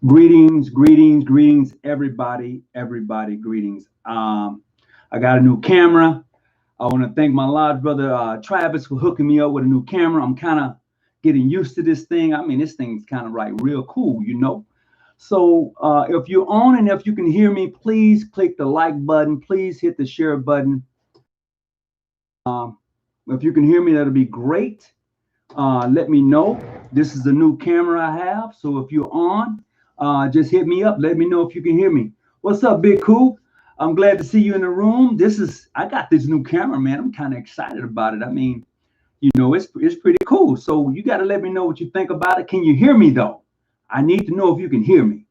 Greetings, everybody, greetings. I got a new camera. I want to thank my large brother Travis for hooking me up with a new camera. I'm kind of getting used to this thing. I mean, this thing's kind of real cool, you know. So if you're on and if you can hear me, please click the like button. Please hit the share button. If you can hear me, that'll be great. Let me know. This is the new camera I have. So if you're on, just hit me up. Let me know if you can hear me. What's up, Big Coop? I'm glad to see you in the room. I got this new camera, man. I'm kind of excited about it. I mean, you know, it's pretty cool. So you got to let me know what you think about it. Can you hear me though? I need to know if you can hear me.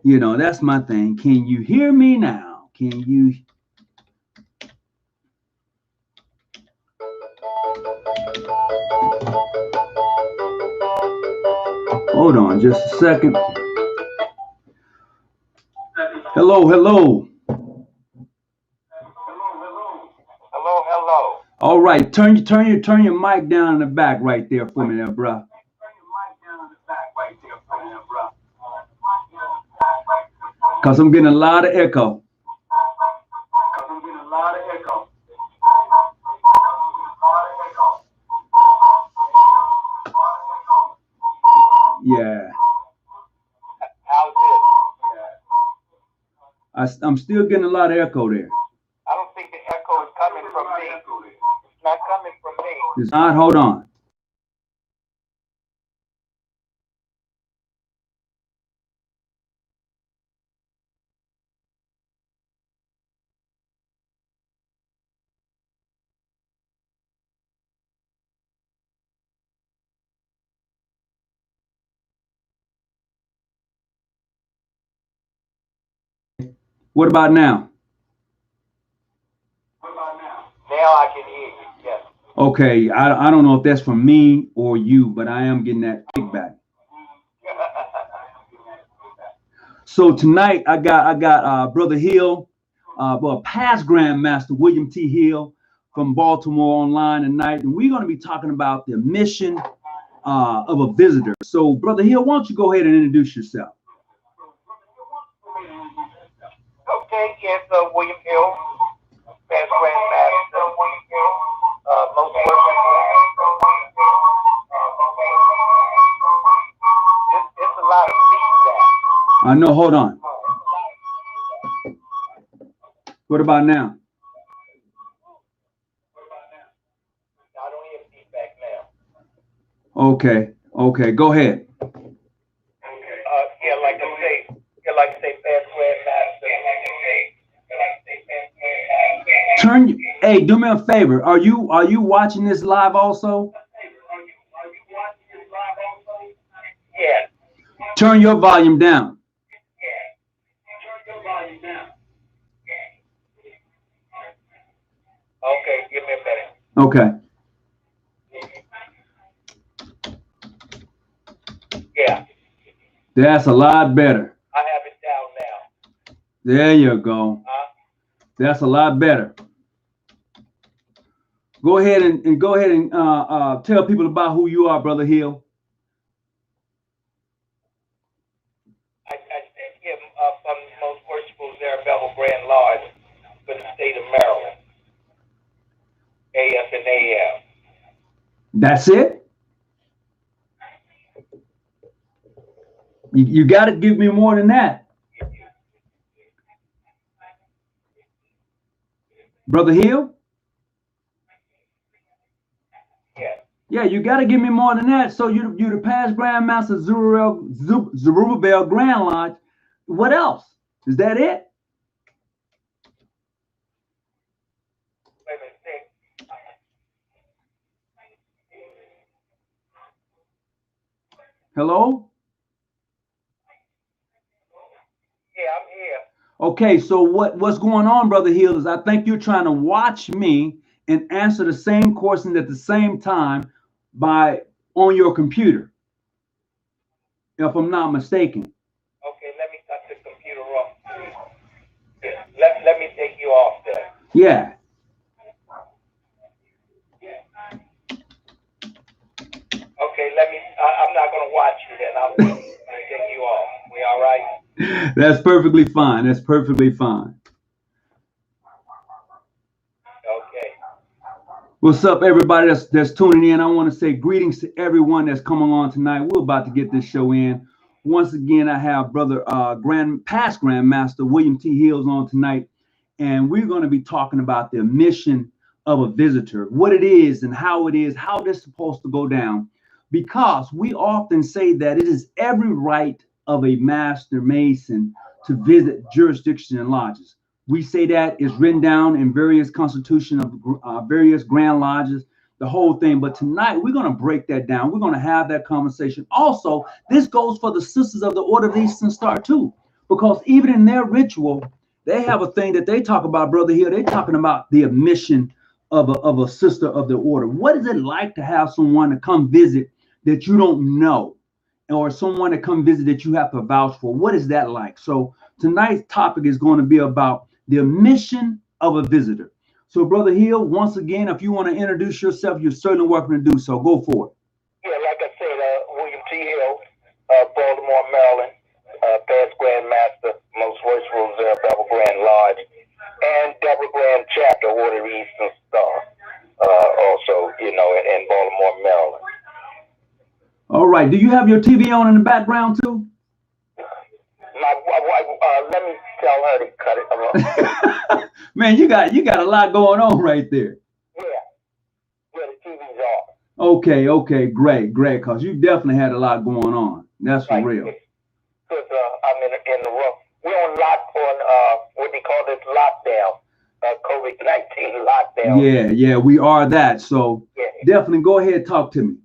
You know, that's my thing. Can you hear me now? Can you? Hold on just a second. Hello. All right, turn your mic down in the back right there for me, there, bro. Cause I'm getting a lot of echo. Yeah. How's it? I'm still getting a lot of echo there. I don't think the echo is coming from me. It's not coming from me. It's not. Hold on. What about now? Now I can hear you, yes. Okay, I don't know if that's from me or you, but I am getting that kickback. So tonight I got Brother Hill, past Grandmaster William T. Hill from Baltimore online tonight, and we're going to be talking about the mission of a visitor. So Brother Hill, why don't you go ahead and introduce yourself? Okay, yes, William Hill, past Grandmaster, most worshipful. It's a lot of feedback. I know, hold on. What about now? I don't hear feedback now. Okay, go ahead. Like I say, past Grandmaster. Hey, do me a favor. Are you watching this live also? Yeah. Turn your volume down. Okay, give me a minute. Okay. Yeah. That's a lot better. I have it down now. There you go. That's a lot better. Go ahead and tell people about who you are, Brother Hill. I am from the most worshipful Zarabella Grand Lodge for the state of Maryland. AF and AF. That's it? You got to give me more than that. Brother Hill? Yeah. Yeah, you got to give me more than that. So you the past Grandmaster Zerubbabel Grand Lodge. What else? Is that it? Wait a minute. Hello? Yeah, I'm here. Okay, so what's going on, Brother Hill, is I think you're trying to watch me and answer the same question at the same time on your computer, if I'm not mistaken. Okay, let me cut the computer off. Yeah, let me take you off there. Yeah. Okay, let me I'm not going to watch you then. I'm going to take you off. We all right? That's perfectly fine. That's perfectly fine. Okay. What's up, everybody that's tuning in? I want to say greetings to everyone that's coming on tonight. We're about to get this show in. Once again, I have brother past Grandmaster William T. Hills on tonight, and we're going to be talking about the mission of a visitor, what it is and how it is, how this is supposed to go down. Because we often say that it is every right of a master mason to visit jurisdictions and lodges. We say that is written down in various constitutions of various grand lodges, the whole thing. But tonight we're going to break that down. We're going to have that conversation. Also, this goes for the sisters of the Order of the Eastern Star too, because even in their ritual, they have a thing that they talk about, Brother Hill. They're talking about the admission of a sister of the order. What is it like to have someone to come visit that you don't know, or someone to come visit that you have to vouch for? What is that like? So tonight's topic is going to be about the admission of a visitor. So, Brother Hill, once again, if you want to introduce yourself, you're certainly welcome to do so. Go for it. Yeah, like I said, William T. Hill, Baltimore, Maryland, past Grandmaster, most worshipful Double Grand Lodge, and Double Grand Chapter, Order of the Eastern Star, also, in Baltimore, Maryland. All right. Do you have your TV on in the background too? My wife, let me tell her to cut it. Man, you got a lot going on right there. Yeah, the TV's off. Okay, great, because you definitely had a lot going on. That's for real. Because I'm in the room. We're on what they call this lockdown, COVID-19 lockdown. Yeah, we are that. So definitely go ahead, talk to me.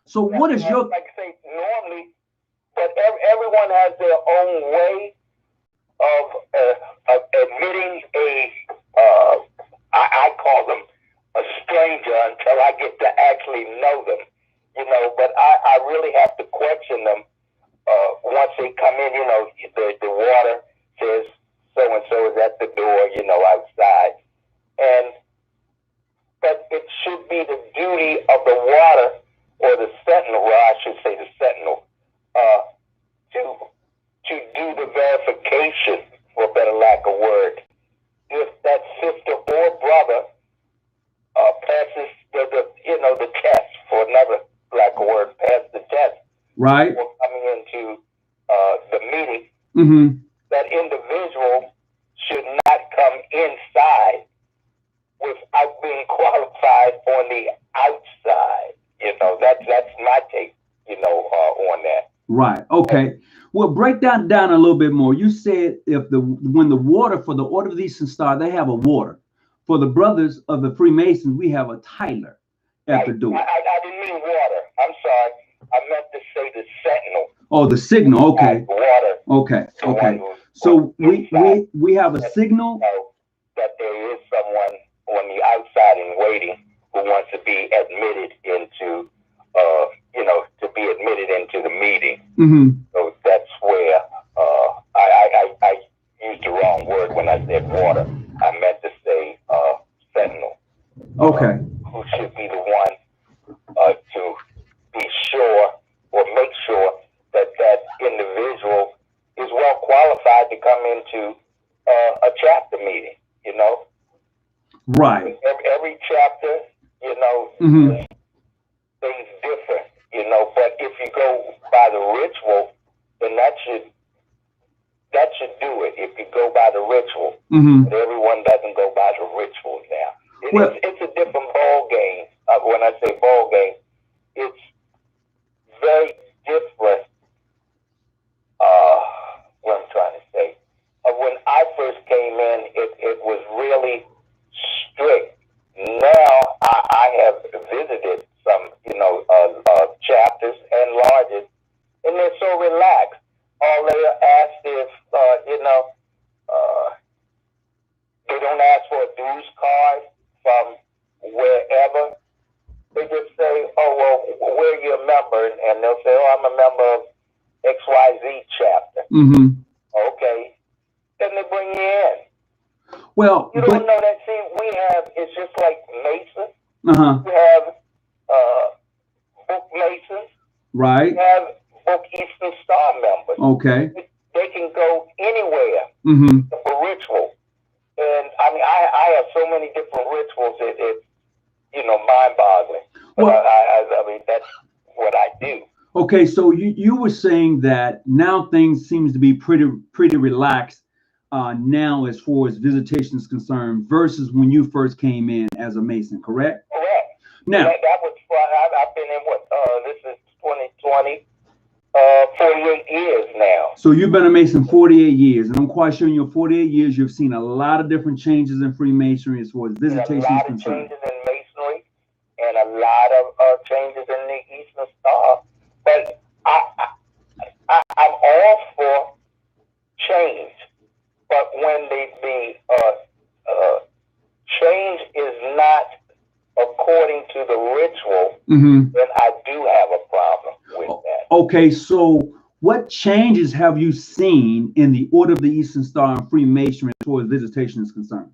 So what is your... Like I say, normally, but everyone has their own way of admitting I call them a stranger until I get to actually know them, but I really have to question them once they come in. The water says so-and-so is at the door, outside. But it should be the duty of the water or the sentinel, well, I should say the sentinel, to do the verification, for better lack of word. If that sister or brother passes the test, for another lack of word, pass the test, right, before coming into the meeting, that individual should not come inside without being qualified on the outside. That's my take, on that. Right. Okay. Well, break that down a little bit more. You said when the water for the Order of the Eastern Star, they have a water. For the brothers of the Freemasons, we have a Tyler at the door. I didn't mean water. I'm sorry. I meant to say the sentinel. Oh, the signal. Okay. Water. Okay. So we have a signal that there is someone on the outside and waiting who wants to be admitted into, the meeting. So that's where I used the wrong word when I said water. I meant to say sentinel. Okay. Who should be the one to be sure or make sure that individual is well qualified to come into a chapter meeting, Right. Every chapter, things different, but if you go by the ritual, then that should do it. If you go by the ritual, but everyone doesn't go by the ritual now. It's a different ball game. When I say ball game, it's very different. What I'm trying to say. When I first came in, it was really strict. Now I have visited some, chapters and lodges, and they're so relaxed. All they ask is, they don't ask for a dues card from wherever. They just say, oh, well, where are you a member? And they'll say, oh, I'm a member of XYZ chapter. Okay. Then they bring you in. Well, you don't know that. See, it's just like Masons. We have book Masons, Right. have book Eastern Star members. Okay. They can go anywhere for ritual. And I mean, I have so many different rituals. It's mind-boggling. But well, I mean, that's what I do. Okay, so you were saying that now things seems to be pretty relaxed now as far as visitation is concerned versus when you first came in as a Mason, correct? Correct. Now that was I've been in this is 2020, 48 years now. So you've been a Mason 48 years, and I'm quite sure in your 48 years you've seen a lot of different changes in Freemasonry as far as visitation is concerned. A lot of changes in Masonry and a lot of changes in the Eastern Star. But I'm all for change. But when the change is not according to the ritual, then I do have a problem with that. Okay, so what changes have you seen in the Order of the Eastern Star and Freemasonry as far as visitation is concerned?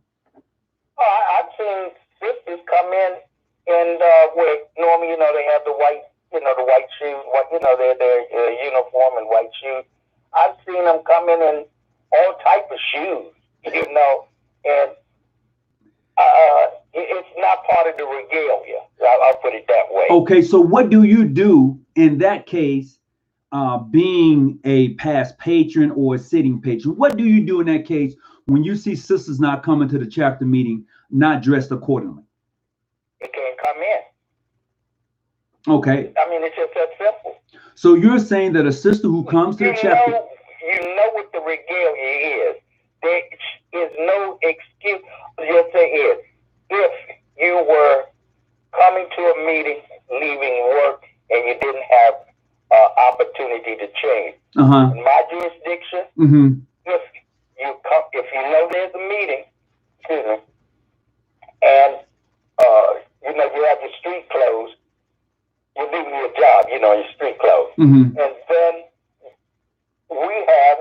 I've seen sisters come in and where normally, they have the white, the white shoes, their uniform and white shoes. I've seen them come in all type of shoes, and it's not part of the regalia. I'll put it that way. Okay, so what do you do in that case, being a past patron or a sitting patron? What do you do in that case when you see sisters not coming to the chapter meeting, not dressed accordingly? They can't come in. Okay. I mean, it's just that simple. So you're saying that a sister who comes to the chapter... You know what the regalia is. There is no excuse. You'll say is, if you were coming to a meeting, leaving work, and you didn't have opportunity to change. In my jurisdiction, if you know there's a meeting, and you have your street clothes, you're leaving your job, your street clothes, and then we have,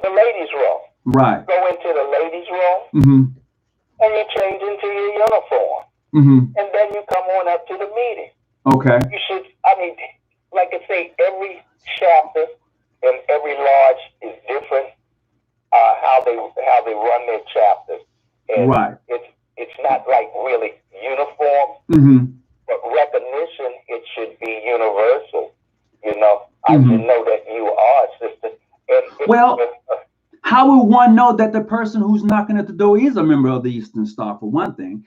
the ladies' room. Right. Go into the ladies' room, and you change into your uniform, and then you come on up to the meeting. Okay. You should. I mean, like I say, every chapter and every lodge is different. How they run their chapters. And right. It's not like really uniform, but recognition. It should be universal. I should know that you are a sister. Well, how will one know that the person who's knocking at the door is a member of the Eastern Star, for one thing?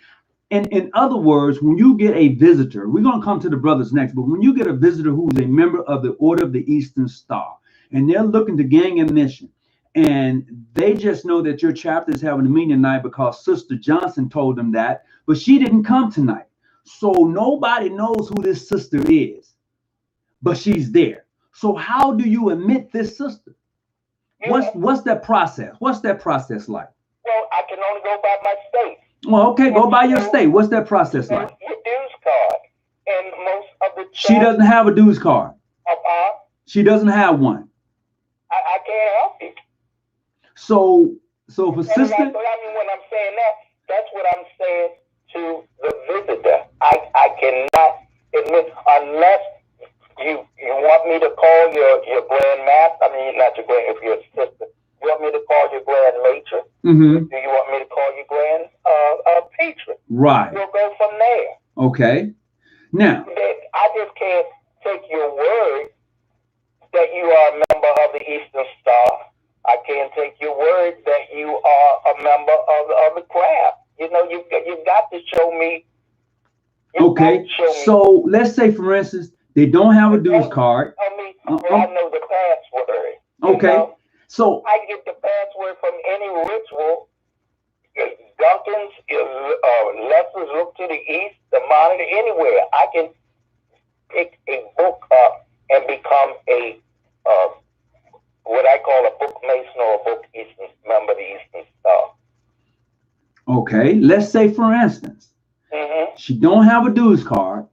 And in other words, when you get a visitor, we're going to come to the brothers next, but when you get a visitor who's a member of the Order of the Eastern Star, and they're looking to gain admission, and they just know that your chapter is having a meeting tonight because Sister Johnson told them that, but she didn't come tonight. So nobody knows who this sister is, but she's there. So how do you admit this sister? What's that process? What's that process like? Well, I can only go by my state. Well, okay, go by your state. What's that process like? Your dues card. And most of the she doesn't have a dues card. She doesn't have one. I can't help you. So for sister. I mean, when I'm saying that, that's what I'm saying to the visitor. I cannot admit unless you want me to call your grandmaster. I mean, not your grand. If you're a sister, you want me to call your grand matron. Do you want me to call your grand patron? Right. We'll go from there. Okay. Now, I just can't take your word that you are a member of the Eastern Star. I can't take your word that you are a member of the craft. You've got to show me. Okay. So let's say, for instance, they don't have a dues card. I know the password. Okay. So I get the password from any ritual. Duncan's, Lester's Look to the East, the Monitor, anywhere. I can pick a book up and become a what I call a book Mason or a book Eastern member of the Eastern Star. Okay. Let's say, for instance, she don't have a dues card.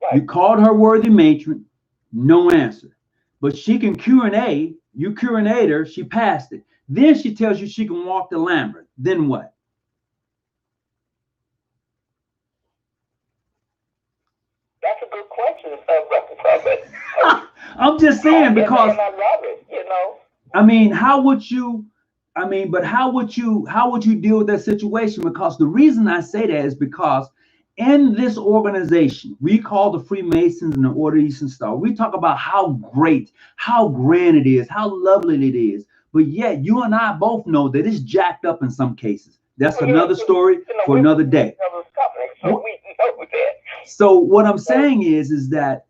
Right. You called her worthy matron, no answer. But she can Q&A. You Q&A'd her, she passed it. Then she tells you she can walk to Lambert. Then what? That's a good question, brother. I'm just saying because and I love it, you know. I mean, how would you? I mean, but how would you deal with that situation? Because the reason I say that is because in this organization we call the Freemasons and the Order of the Eastern Star, we talk about how great, how grand it is, how lovely it is. But yet, you and I both know that it's jacked up in some cases. That's another story for another day. So we know that. So what I'm saying is that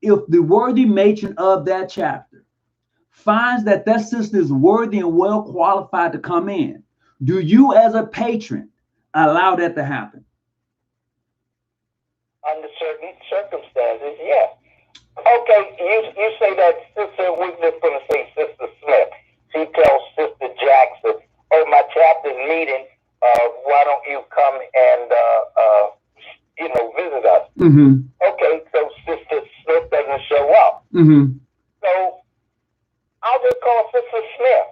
if the worthy matron of that chapter finds that that sister is worthy and well qualified to come in, do you as a patron allow that to happen? Under certain circumstances, yes. Okay, you say that Sister, we're just going to say Sister Smith. She tells Sister Jackson, oh, my chapter's meeting, why don't you come and, visit us? Mm-hmm. Okay, so Sister Smith doesn't show up. Mm-hmm. So I'll just call Sister Smith.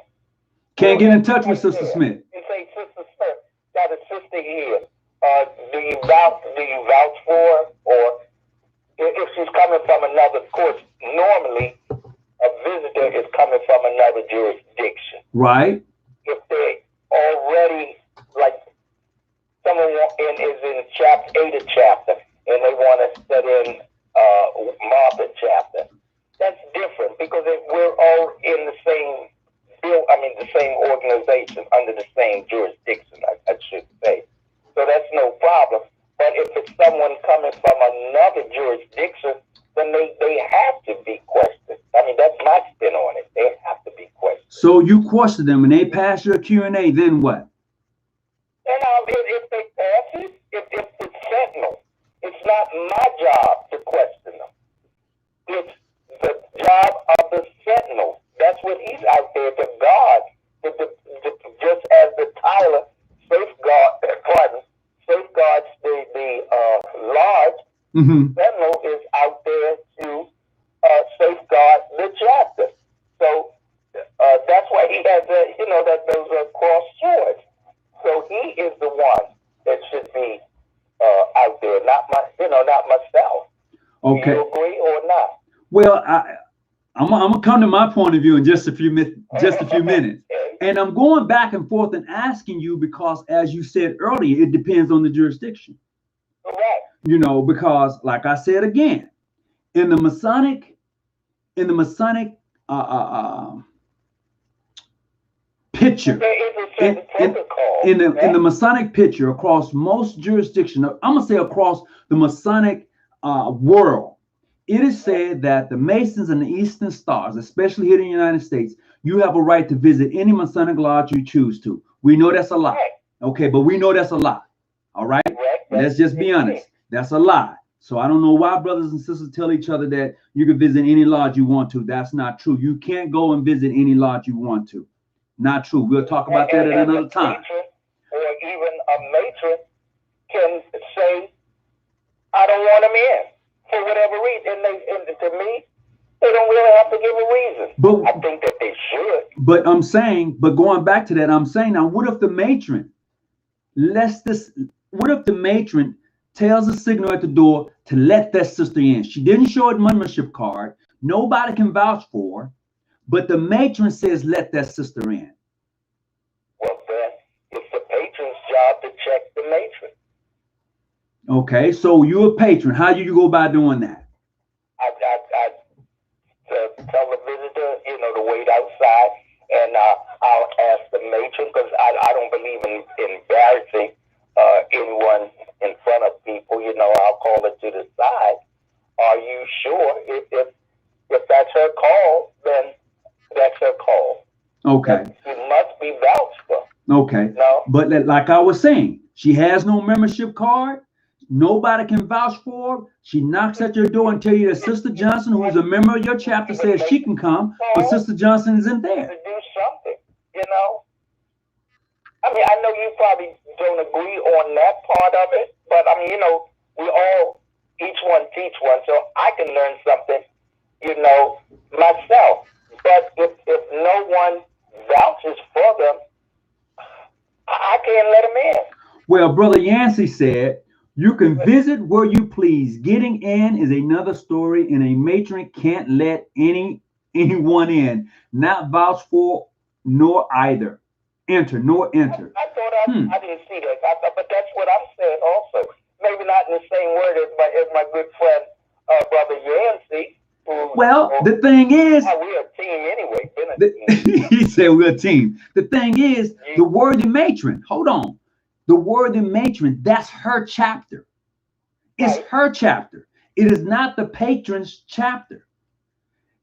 Can't get in touch with Sister Smith. And say, Sister Smith, got a sister here. Do you vouch for her? Or if she's coming from another, of course, normally a visitor is coming from another jurisdiction. Right. If they already, like someone is in chapter 8 of chapter, and they want to study in Martha chapter, that's different because we're all in the same the same organization under the same jurisdiction, I should say. So that's no problem. But if it's someone coming from another jurisdiction, then they have to be questioned. I mean, that's my spin on it. They have to be questioned. So you question them and they pass your Q&A, then what? And if they pass it, if it's sentinel, it's not my job to question them. It's the job of the sentinel. That's what he's out there to guard. Just as the Tyler safeguards the lodge, sentinel is out there to safeguard the chapter. So that's why he has those cross swords. So he is the one that should be out there, not myself. Okay. Do you agree or not? Well, I'm gonna come to my point of view in just a few minutes, and I'm going back and forth and asking you because, as you said earlier, it depends on the jurisdiction. Correct. Because, like I said again, in the Masonic picture, in the Masonic picture across most jurisdictions, I'm gonna say across the Masonic world. It is said that the Masons and the Eastern Stars, especially here in the United States, you have a right to visit any Masonic lodge you choose to. We know that's a lie. Okay, but we know that's a lie. All right? Let's just be honest. That's a lie. So I don't know why brothers and sisters tell each other that you can visit any lodge you want to. That's not true. You can't go and visit any lodge you want to. Not true. We'll talk about that at another time. Or even a matron can say, I don't want them in. For whatever reason, and to me, they don't really have to give a reason. But I think that they should. But going back to that, I'm saying now, what if the matron tells a signal at the door to let that sister in? She didn't show a membership card. Nobody can vouch for her, but the matron says let that sister in. Well, then it's the patron's job to check the matron. Okay, so you're a patron. How do you go about doing that? I tell the visitor, to wait outside, and I'll ask the matron, because I don't believe in embarrassing anyone in front of people. I'll call her to the side. Are you sure? If that's her call, then that's her call. Okay. She must be vouched for. Okay. No? But like I was saying, she has no membership card. Nobody can vouch for her. She knocks at your door and tell you that Sister Johnson, who is a member of your chapter, says she can come, but Sister Johnson isn't there. To do something, I mean, I know you probably don't agree on that part of it, but I mean, we all, each one teach one, so I can learn something, myself. But if no one vouches for them, I can't let them in. Well, Brother Yancey said, You can visit where you please. Getting in is another story, and a matron can't let anyone in, not vouch for, nor either enter, nor enter. I thought I didn't see that, but that's what I'm saying also. Maybe not in the same word as my good friend, Brother Yancey. Well, the thing is, we're a team anyway. Team. He said we're a team. The thing is, the worthy matron, hold on. The worthy matron, that's her chapter. It's her chapter. It is not the patron's chapter.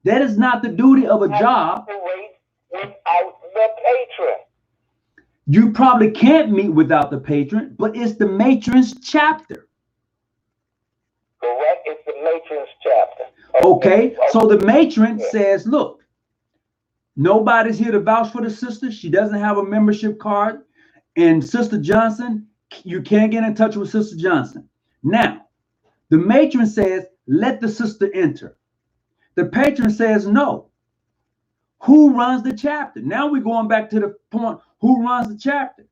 That is not the duty of a job. Without the patron. You probably can't meet without the patron, but it's the matron's chapter. Correct. It's the matron's chapter. Okay. So the matron says, look, nobody's here to vouch for the sister. She doesn't have a membership card. And Sister Johnson, you can't get in touch with Sister Johnson. Now, the matron says, let the sister enter. The patron says, no. Who runs the chapter? Now we're going back to the point, who runs the chapter?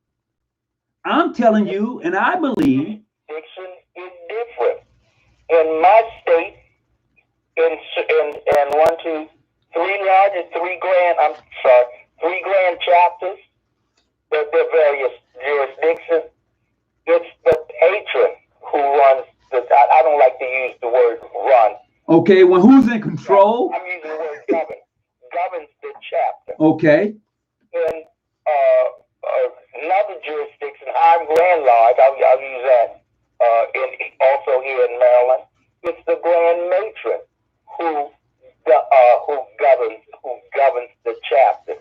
I'm telling you, and I believe. Diction is different. In my state, in 1, 2, 3 large and 3 grand, 3 grand chapters, the various jurisdictions, it's the patron who runs I don't like to use the word run. Okay, well, who's in control? I'm using the word govern. Governs the chapter. Okay. In another jurisdiction, I'm Grand Lodge, I'll use that, also here in Maryland, it's the Grand Matron who governs the chapter.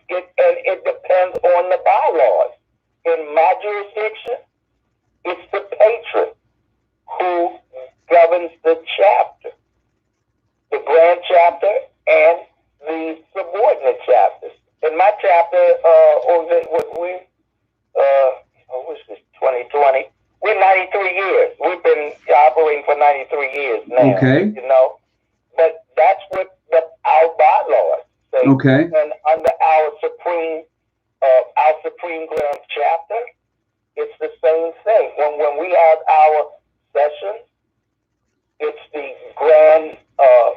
It depends on the bylaws. In my jurisdiction, it's the patron who governs the chapter, the grand chapter and the subordinate chapters. In my chapter, what's this, 2020? We're 93 years. We've been operating for 93 years now. Okay. But that's what our bylaws say. Okay. And under our Supreme Grand Chapter, it's the same thing. When we have our sessions, it's the Grand, our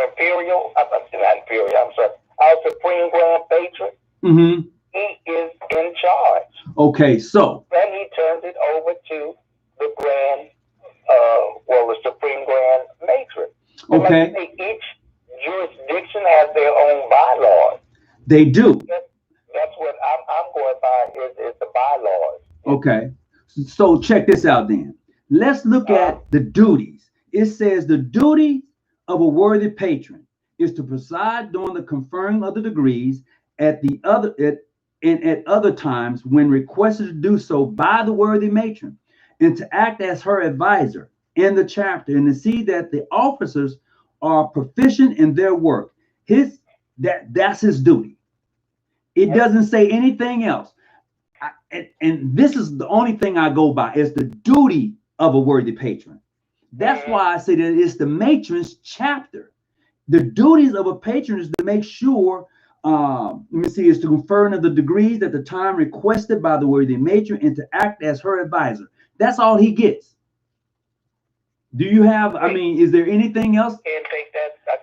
Imperial, our Supreme Grand Patron. Mm-hmm. He is in charge. Okay, so. Then he turns it over to the Grand, the Supreme Grand Matron. Okay. Like each jurisdiction has their own bylaws. They do. That's what I'm going by is the bylaws. Okay. So check this out then. Let's look at the duties. It says the duty of a worthy patron is to preside during the conferring of the degrees at other times when requested to do so by the worthy matron, and to act as her advisor in the chapter, and to see that the officers are proficient in their work. That's his duty. It doesn't say anything else. And this is the only thing I go by, is the duty of a worthy patron. That's why I say that it's the matron's chapter. The duties of a patron is to make sure, is to confer of the degrees at the time requested by the worthy matron, and to act as her advisor. That's all he gets. Do you have, is there anything else? I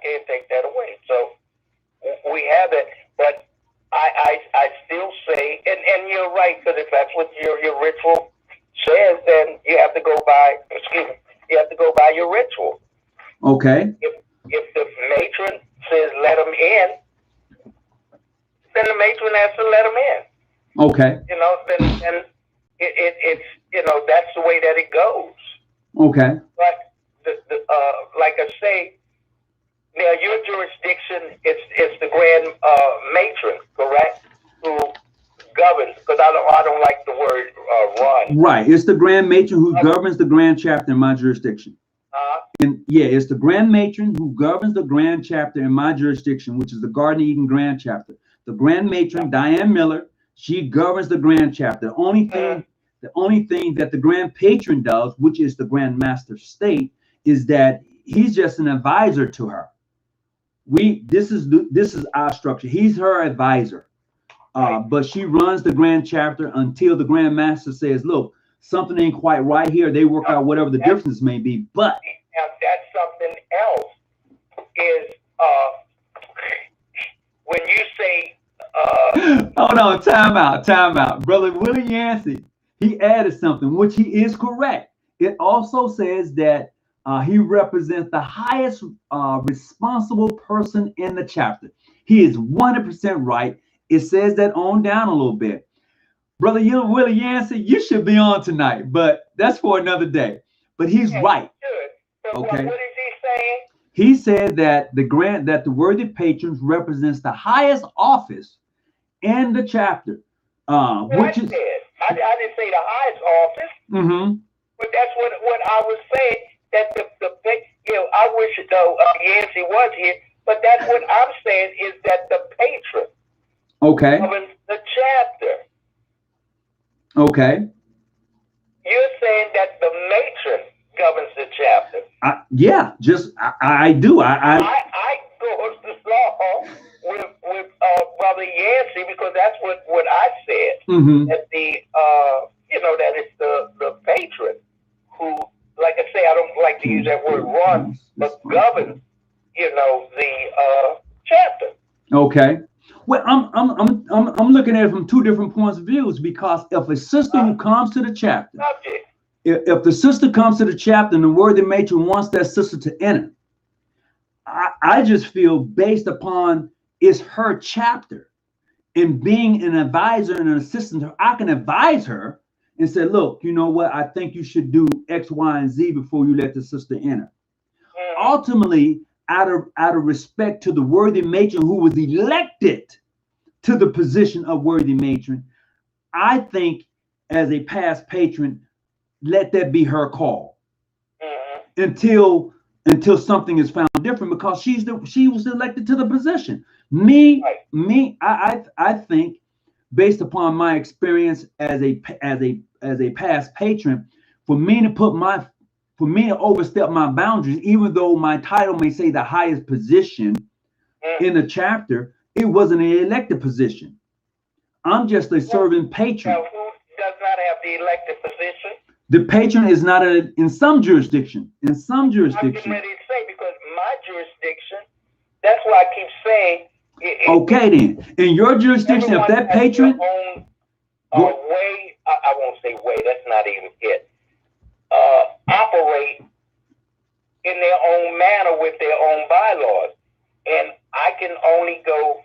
can't take that away. So we have it, but I still say, and you're right, because if that's what your ritual says, then you have to go by, your ritual. Okay. If the matron says let them in, then the matron has to let them in. Okay. Then it's that's the way that it goes. Okay. But like I say, now your jurisdiction is the grand matron, correct? Who governs? Because I don't like the word run. Right. It's the grand matron who governs the grand chapter in my jurisdiction. It's the grand matron who governs the grand chapter in my jurisdiction, which is the Garden Eden Grand Chapter. The grand matron, Diane Miller, she governs the grand chapter. The only thing that the grand patron does, which is the Grand Master State, is that he's just an advisor to her. This is our structure. He's her advisor, but she runs the grand chapter until the Grand Master says, "Look, something ain't quite right here. They work out whatever the difference may be. But now that's something else is when you say hold on, time out. Brother Willie Yancey, he added something, which he is correct. It also says that he represents the highest responsible person in the chapter. He is 100% right. It says that on down a little bit. Brother Willie Yancey, you should be on tonight, but that's for another day. But he's right. So okay. What is he saying? He said that the worthy patrons represents the highest office in the chapter, which is. I didn't say the highest office, but that's what I was saying. That I wish Yancey was here, but that's what I'm saying is that the patron governs the chapter. Okay. You're saying that the matron governs the chapter. Yeah, I do. I go to law with Brother Yancey because that's what I said. That that it's the patron who, like I say, I don't like to use that word run, but governs, the chapter. Okay. Well, I'm looking at it from two different points of views, because if a sister who comes to the chapter, if the sister comes to the chapter and the worthy matron wants that sister to enter, I just feel based upon it's her chapter and being an advisor and an assistant, I can advise her and say, look, you know what? I think you should do X, Y, and Z before you let the sister enter. Ultimately, out of respect to the worthy matron who was elected to the position of worthy matron, I think as a past patron, let that be her call until something is found different, because she was elected to the position. I think, based upon my experience as a past patron, for me to overstep my boundaries, even though my title may say the highest position in the chapter, it wasn't an elected position. I'm just a serving patron. Now, who does not have the elected position? The patron is not in some jurisdiction. In some jurisdiction. I'm getting ready to say, because my jurisdiction, that's why I keep saying. Okay, then. In your jurisdiction, if that patron. Own, way, I won't say way, that's not even it. Operate in their own manner with their own bylaws. And I can only go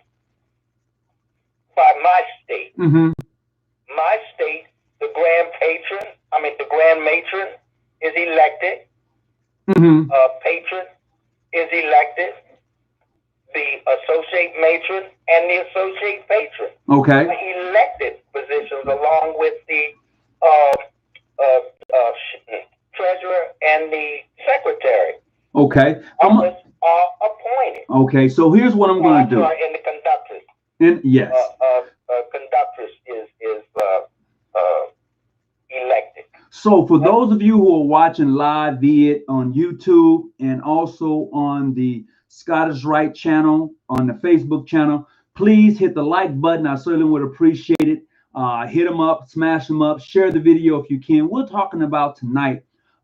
by my state. My state, the grand matron is elected. Patron is elected. The associate matron and the associate patron. Okay. Elected positions along with the treasurer and the secretary. Okay. Are appointed. Okay, so here's what I'm going to do. And the conductress. Yes. Conductress is elected. So for those of you who are watching live, be it on YouTube and also on the Scottish Rite channel, on the Facebook channel, please hit the like button. I certainly would appreciate it. Hit them up, smash them up, share the video if you can. We're talking about tonight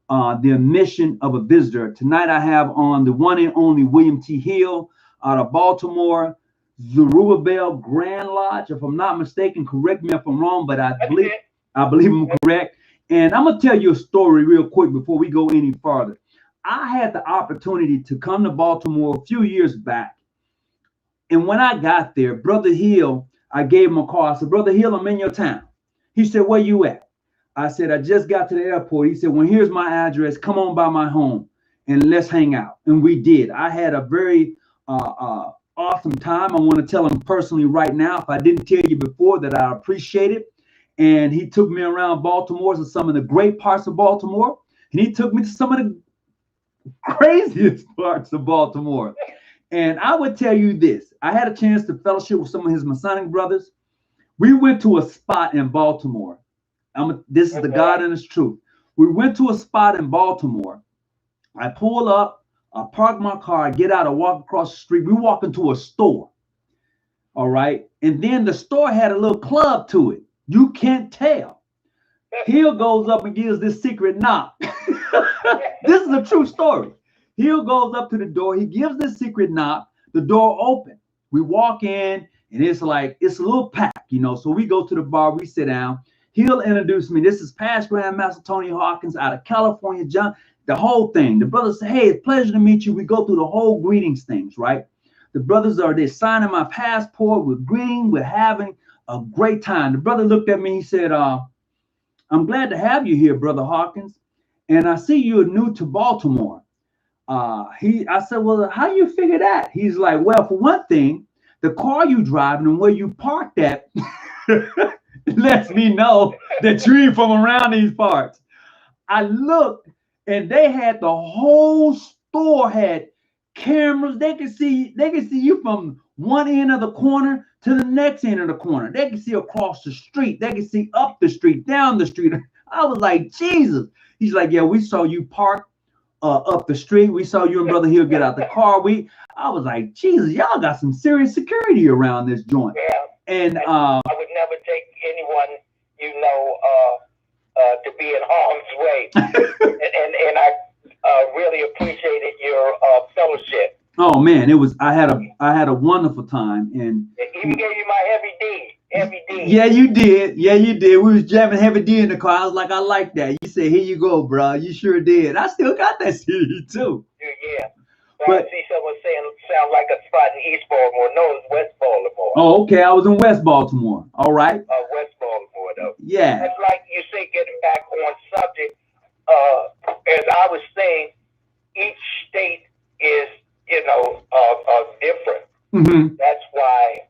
the admission of a visitor. Tonight I have on the one and only William T. Hill out of Baltimore, Zerubbabel Grand Lodge. If I'm not mistaken, correct me if I'm wrong, but I believe I'm correct. And I'm going to tell you a story real quick before we go any farther. I had the opportunity to come to Baltimore a few years back. And when I got there, Brother Hill, I gave him a call. I said, Brother Hill, I'm in your town. He said, where you at? I said, I just got to the airport. He said, well, here's my address. Come on by my home and let's hang out. And we did. I had a very awesome time. I want to tell him personally right now, if I didn't tell you before, that I appreciate it. And he took me around Baltimore to some of the great parts of Baltimore. And he took me to some of the craziest parts of Baltimore. And I would tell you this. I had a chance to fellowship with some of his Masonic brothers. We went to a spot in Baltimore. This is the God and His truth. We went to a spot in Baltimore. I pull up, I park my car, I get out, I walk across the street. We walk into a store. All right. And then the store had a little club to it. You can't tell. Hill goes up and gives this secret knock. This is a true story. Hill goes up to the door. He gives this secret knock. The door open. We walk in, and it's like, it's a little packed, you know. So we go to the bar. We sit down. He'll introduce me. This is past Grandmaster Tony Hawkins out of California, John. The whole thing. The brothers say, hey, it's a pleasure to meet you. We go through the whole greetings things, right? The brothers are there signing my passport. We're greeting. We're having a great time. The brother looked at me. He said, I'm glad to have you here, Brother Hawkins. And I see you're new to Baltimore. I said, well, how you figure that? He's like, well, for one thing, the car you driving and where you parked at lets me know that you ain't from around these parts. I looked, and they had the whole store had cameras. They could see you from one end of the corner to the next end of the corner. They could see across the street. They could see up the street, down the street. I was like, Jesus. He's like, yeah, we saw you park up the street. We saw you and Brother Hill get out the car. I was like, Jesus, y'all got some serious security around this joint. Yeah. And I would never take anyone, to be in harm's way. and I really appreciated your fellowship. Oh man, I had a wonderful time, and even gave you my heavy D. Yeah, you did. We was jamming Heavy D in the car. I was like, I like that. You said, here you go, bro. You sure did. I still got that CD too. Yeah. But I see someone saying sound like a spot in East Baltimore. No, it's West Baltimore. Oh, okay. I was in West Baltimore. All right. West Baltimore, though. Yeah. That's like you say, getting back on subject. As I was saying, each state is, different. Mm-hmm. That's why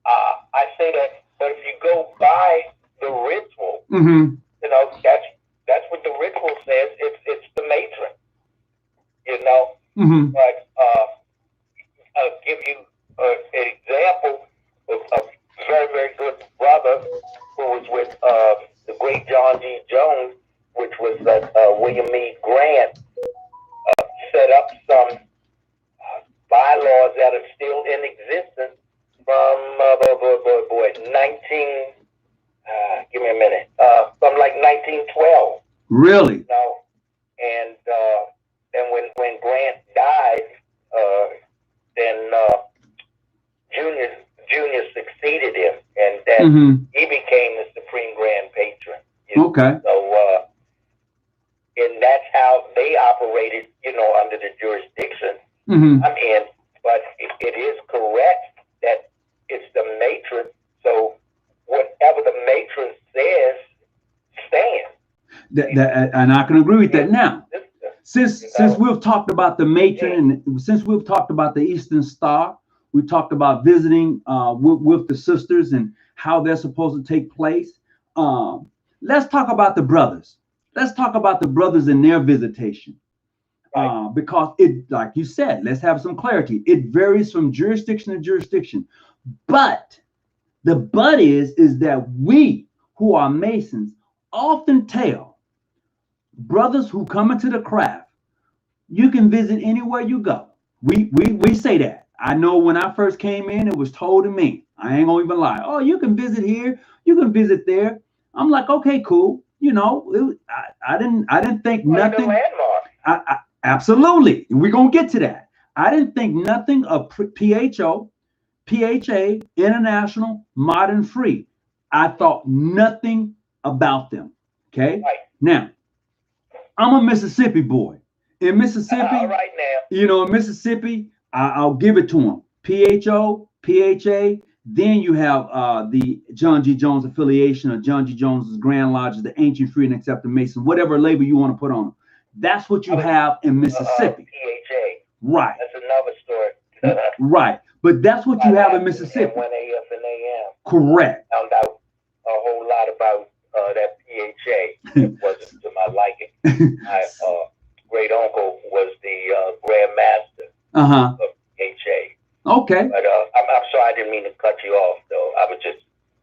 I say that. But if you go by the ritual, mm-hmm. That's what the ritual says. It's the matron. Mm-hmm. But I'll give you an example of a very, very good brother who was with the great John G. Jones, which was that William E. Grant set up some bylaws that are still in existence from 1912. Really? And when Grant died, then Junior succeeded him, and then mm-hmm. he became the Supreme Grand Patron. Okay. So, and that's how they operated, under the jurisdiction mm-hmm. I'm in. But it is correct that it's the matron. So whatever the matron says stands. And I can agree with that. Now, since we've talked about the matron, and since we've talked about the Eastern Star, we talked about visiting with the sisters and how they're supposed to take place. Let's talk about the brothers. Let's talk about the brothers and their visitation. Right. Because it, like you said, let's have some clarity. It varies from jurisdiction to jurisdiction. But the but is that we who are Masons often tell brothers who come into the craft, you can visit anywhere you go. We say that. I know when I first came in, it was told to me. I ain't gonna even lie. Oh, you can visit here, you can visit there. I'm like, okay, cool. I didn't think nothing. Absolutely, we're gonna get to that. I didn't think nothing of PHO, PHA, International, Modern Free. I thought nothing about them. Okay. Right. Now, I'm a Mississippi boy. In Mississippi, right now. In Mississippi, I'll give it to them. PHO, PHA. Then you have the John G. Jones affiliation, or John G. Jones's Grand Lodges, the Ancient Free and Accepted Masons, whatever label you want to put on them. That's what you have in Mississippi. PHA. Right. That's another story. Right. But that's what you have in Mississippi. When AF and AM. Correct. Found out a whole lot about that PHA. It wasn't to my liking. My great uncle was the Grand Master of PHA. Okay. But I'm sorry, I didn't mean to cut you off, though. I was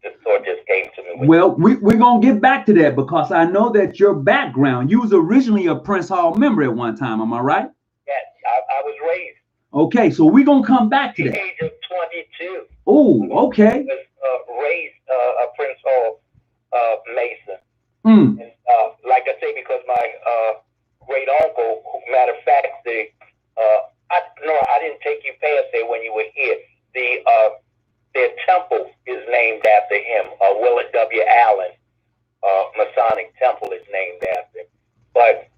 the thought just came to me. Well, we're going to get back to that, because I know that your background, you was originally a Prince Hall member at one time. Am I right? Yes, I was raised. Okay, so we're going to come back to that. At the age of 22. Oh, okay. I was raised a Prince Hall Mason. Mm. And, like I say, because my great uncle, matter of fact, I didn't take you past there when you were here. Their temple is named after him. Willard W. Allen Masonic Temple is named after him. But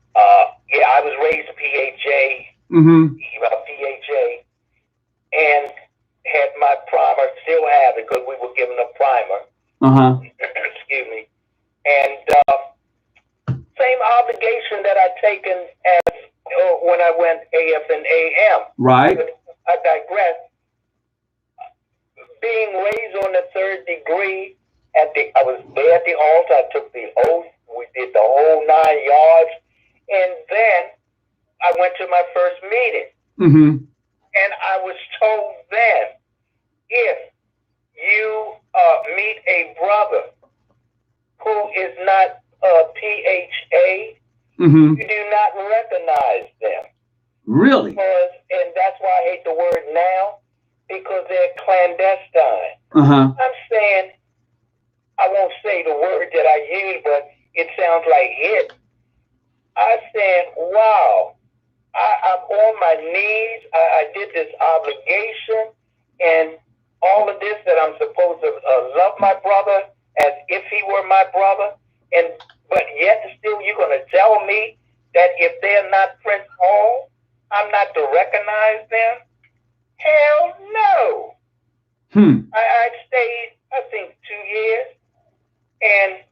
yeah, I was raised PHA, PHA, and had my primer. Still have it because we were given a primer. Excuse me. And same obligation that I taken as when I went AF and AM. Right. But I digress. Being raised on the third degree, I was there at the altar. I took the oath. We did the whole 9 yards, and then I went to my first meeting. And I was told then, if you meet a brother who is not PHA, you do not recognize them. Really? And that's why I hate the word now, because they're clandestine. I'm saying, I won't say the word that I use, but it sounds like it. I'm saying, wow, I'm on my knees. I did this obligation and all of this that I'm supposed to love my brother as if he were my brother. But yet still you're going to tell me that if they're not Prince Hall, I'm not to recognize them? Hell no. I stayed, I think, 2 years, and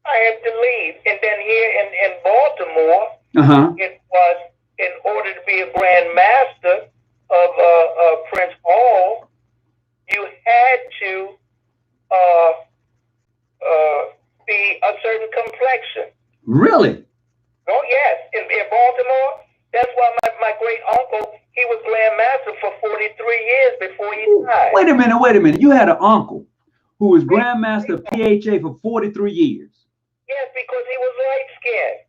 I had to leave. And then here in Baltimore, it was, in order to be a Grand Master of Prince Hall, you had to be a certain complexion. Really? Oh, yes. In Baltimore, that's why my great uncle, he was Grand Master for 43 years before he died. Wait a minute. You had an uncle who was Grand Master PHA for 43 years. Yes, because he was light-skinned.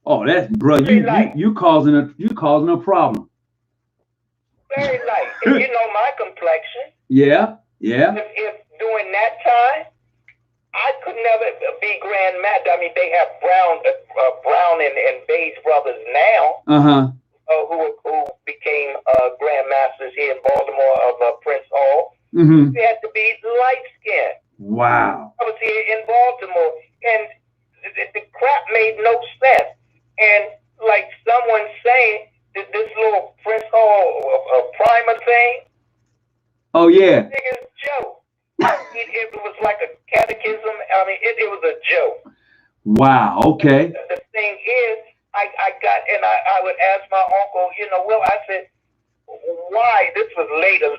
Oh, that's, bro, you causing a problem. Very light. And you know my complexion. Yeah. If during that time, I could never be Grand Master. I mean, they have brown and beige brothers now, who became Grand Masters here in Baltimore of Prince Hall. They had to be light skinned. Wow. I was here in Baltimore, and the crap made no sense. And like someone saying, this little Prince Hall primer thing. Oh yeah. Nigga's joke. It was like a catechism. I mean, it was a joke. Wow. Okay. The thing is, I got, and I would ask my uncle, Will, I said, why? This was later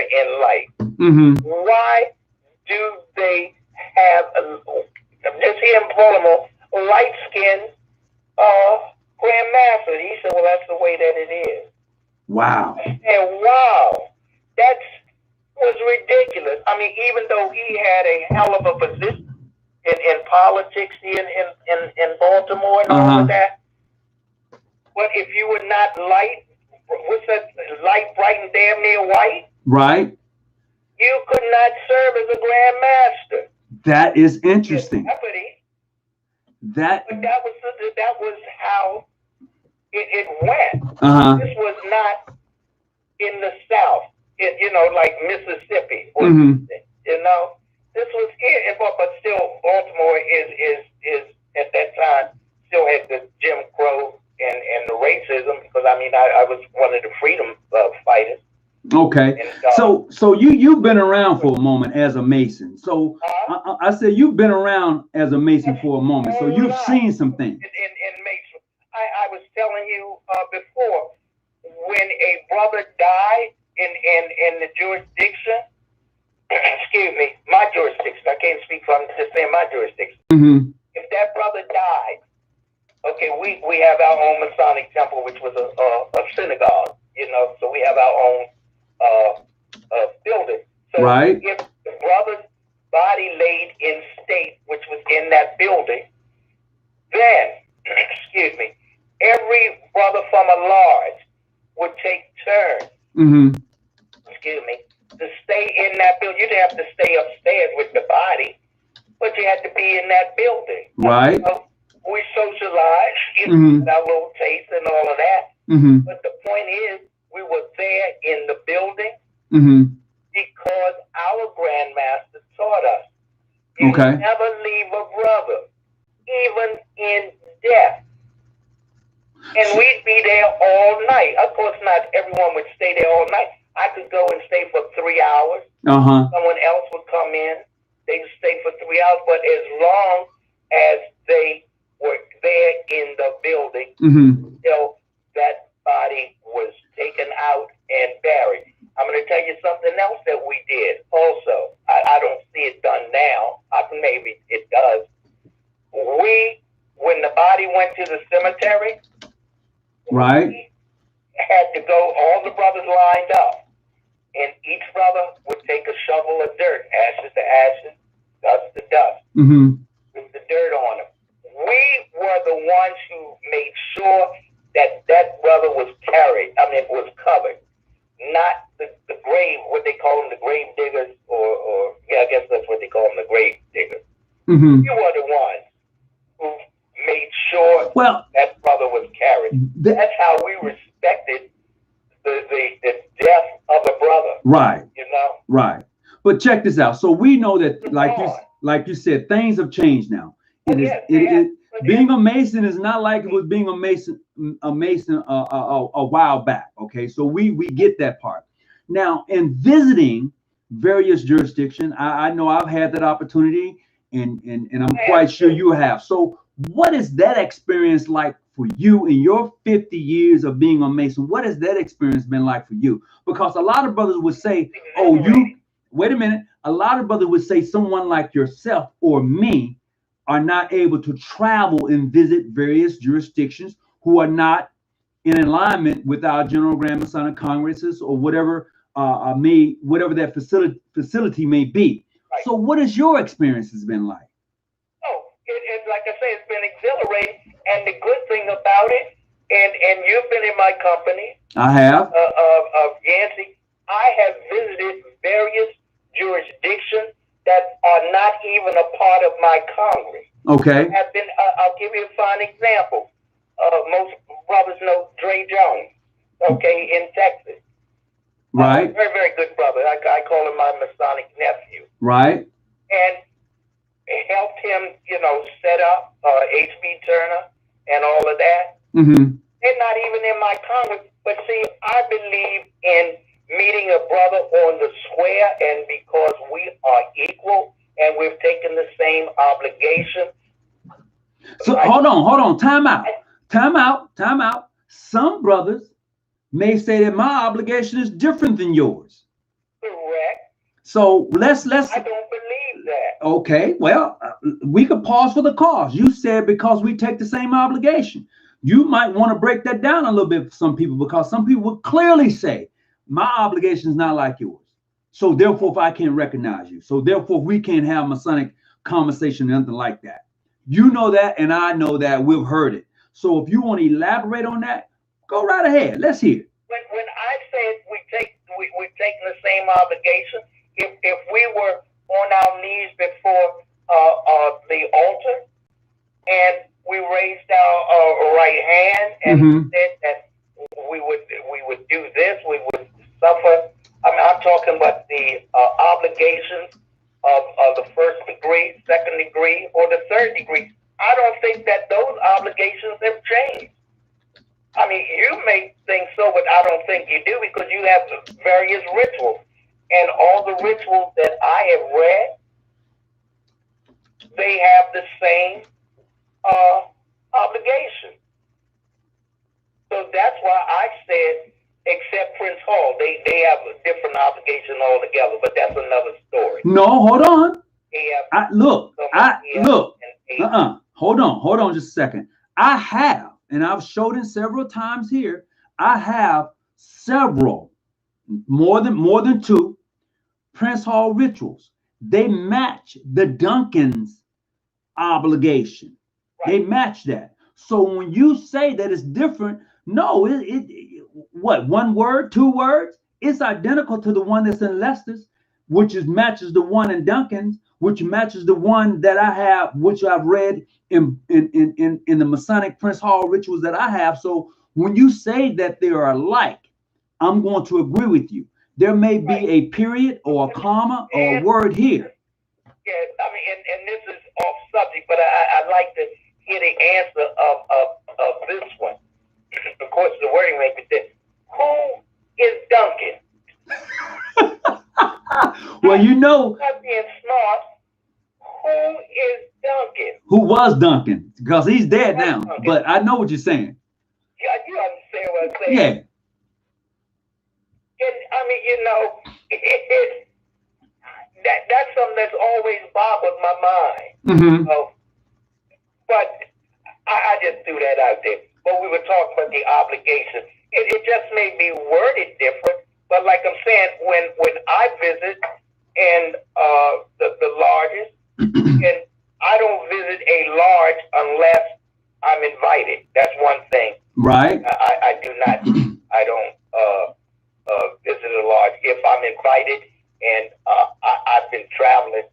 in life. Why do they have, just here in Baltimore, light-skinned Grand Master? He said, well, that's the way that it is. Wow. And wow, that was ridiculous. I mean, even though he had a hell of a position in politics in Baltimore and all of that, but if you were not light, what's that, light, bright, and damn near white? Right. You could not serve as a Grand Master. That is interesting. But that was how it went. This was not in the South, like Mississippi, or this was here. But still, Baltimore is at that time still had the Jim Crow and the racism, because I was one of the freedom fighters. Okay, and, so you've been around for a moment as a Mason. So I said you've been around as a Mason for a moment. So you've seen some things. In Mason, I was telling you before, when a brother died in the jurisdiction, excuse me, my jurisdiction. I can't speak for, I'm just saying my jurisdiction. If that brother died, okay, we have our own Masonic temple, which was a synagogue. So we have our own building. So right. If the brother's body laid in state, which was in that building, then, excuse me, every brother from a lodge would take turns, excuse me, to stay in that building. You didn't have to stay upstairs with the body, but you had to be in that building. Right. We socialized, our little taste and all of that. But the point is, we were there in the building because our grandmaster taught us. You never leave a brother, even in death. And we'd be there all night. Of course, not everyone would stay there all night. I could go and stay for 3 hours. Someone else would come in. They'd stay for 3 hours. But as long as they were there in the building, till that body was taken out and buried. I'm going to tell you something else that we did also. I don't see it done now. Maybe it does. When the body went to the cemetery, we had to go, all the brothers lined up, and each brother would take a shovel of dirt, ashes to ashes, dust to dust, with the dirt on them. We were the ones who made sure that brother was carried, was covered, not the grave, what they call them, the grave diggers, or I guess that's what they call them, the grave diggers. You were the ones who made sure that brother was carried. That's how we respected the death of a brother. Right. Right. But check this out. So we know that, like you said, things have changed now. Being a Mason is not like it was being a Mason a while back. Okay, so we get that part. Now, in visiting various jurisdictions, I know I've had that opportunity, and I'm quite sure you have. So what is that experience like for you in your 50 years of being a Mason? What has that experience been like for you? Because a lot of brothers would say, wait a minute. A lot of brothers would say someone like yourself or me are not able to travel and visit various jurisdictions who are not in alignment with our General Grand Masonic Congresses or whatever whatever that facility may be. Right. So what has your experiences been like? Like I say, it's been exhilarating. And the good thing about it, and you've been in my company. I have. Of Yancey, I have visited various jurisdictions that are not even a part of my Congress. Okay. I'll give you a fine example. Most brothers know Dre Jones, in Texas. Right. Very, very good brother. I call him my Masonic nephew. Right. And helped him, set up HB Turner and all of that. They're not even in my Congress. But see, I believe in meeting a brother on the square, and because we are equal and we've taken the same obligation. So hold on, time out. Some brothers may say that my obligation is different than yours. Correct. So let's. I don't believe that. Okay, well, we could pause for the cause. You said because we take the same obligation. You might want to break that down a little bit for some people, because some people would clearly say, my obligation is not like yours. So therefore, if I can't recognize you, so therefore we can't have Masonic conversation or anything like that. You know that, and I know that. We've heard it. So if you want to elaborate on that, go right ahead. Let's hear it. When I said we're taking the same obligation, if we were on our knees before the altar and we raised our right hand and said that we would do this, we would suffer. I'm talking about the obligations of the first degree, second degree, or the third degree. I don't think that those obligations have changed. I mean, you may think so, but I don't think you do, because you have various rituals. And all the rituals that I have read, they have the same obligation. So that's why I said, except Prince Hall, they have a different obligation altogether, but that's another story. No, hold on. Hold on just a second. I have, and I've showed it several times here, I have several, more than two, Prince Hall rituals. They match the Duncan's obligation. Right. They match that. So when you say that it's different, no, what, one word, two words? It's identical to the one that's in Lester's, which matches the one in Duncan's, which matches the one that I have, which I've read in the Masonic Prince Hall rituals that I have. So when you say that they are alike, I'm going to agree with you. There may be a period or a comma or a word here. Yeah, I mean, and this is off subject, but I'd like to hear the answer of this one. Of course, the wording may be different. Who is Duncan? Well, you know, not being smart. Who is Duncan? Who was Duncan? Because he's dead now. Duncan? But I know what you're saying. Yeah, you understand what I'm saying? Yeah. And, I mean, you know, that's something that's always boggled my mind. Mm-hmm. But I just threw that out there. But we were talking about the obligation. It just may be worded different. But like I'm saying, when I visit and the largest, and I don't visit a large unless I'm invited. That's one thing. Right. I do not. I don't visit a large if I'm invited, and I've been traveling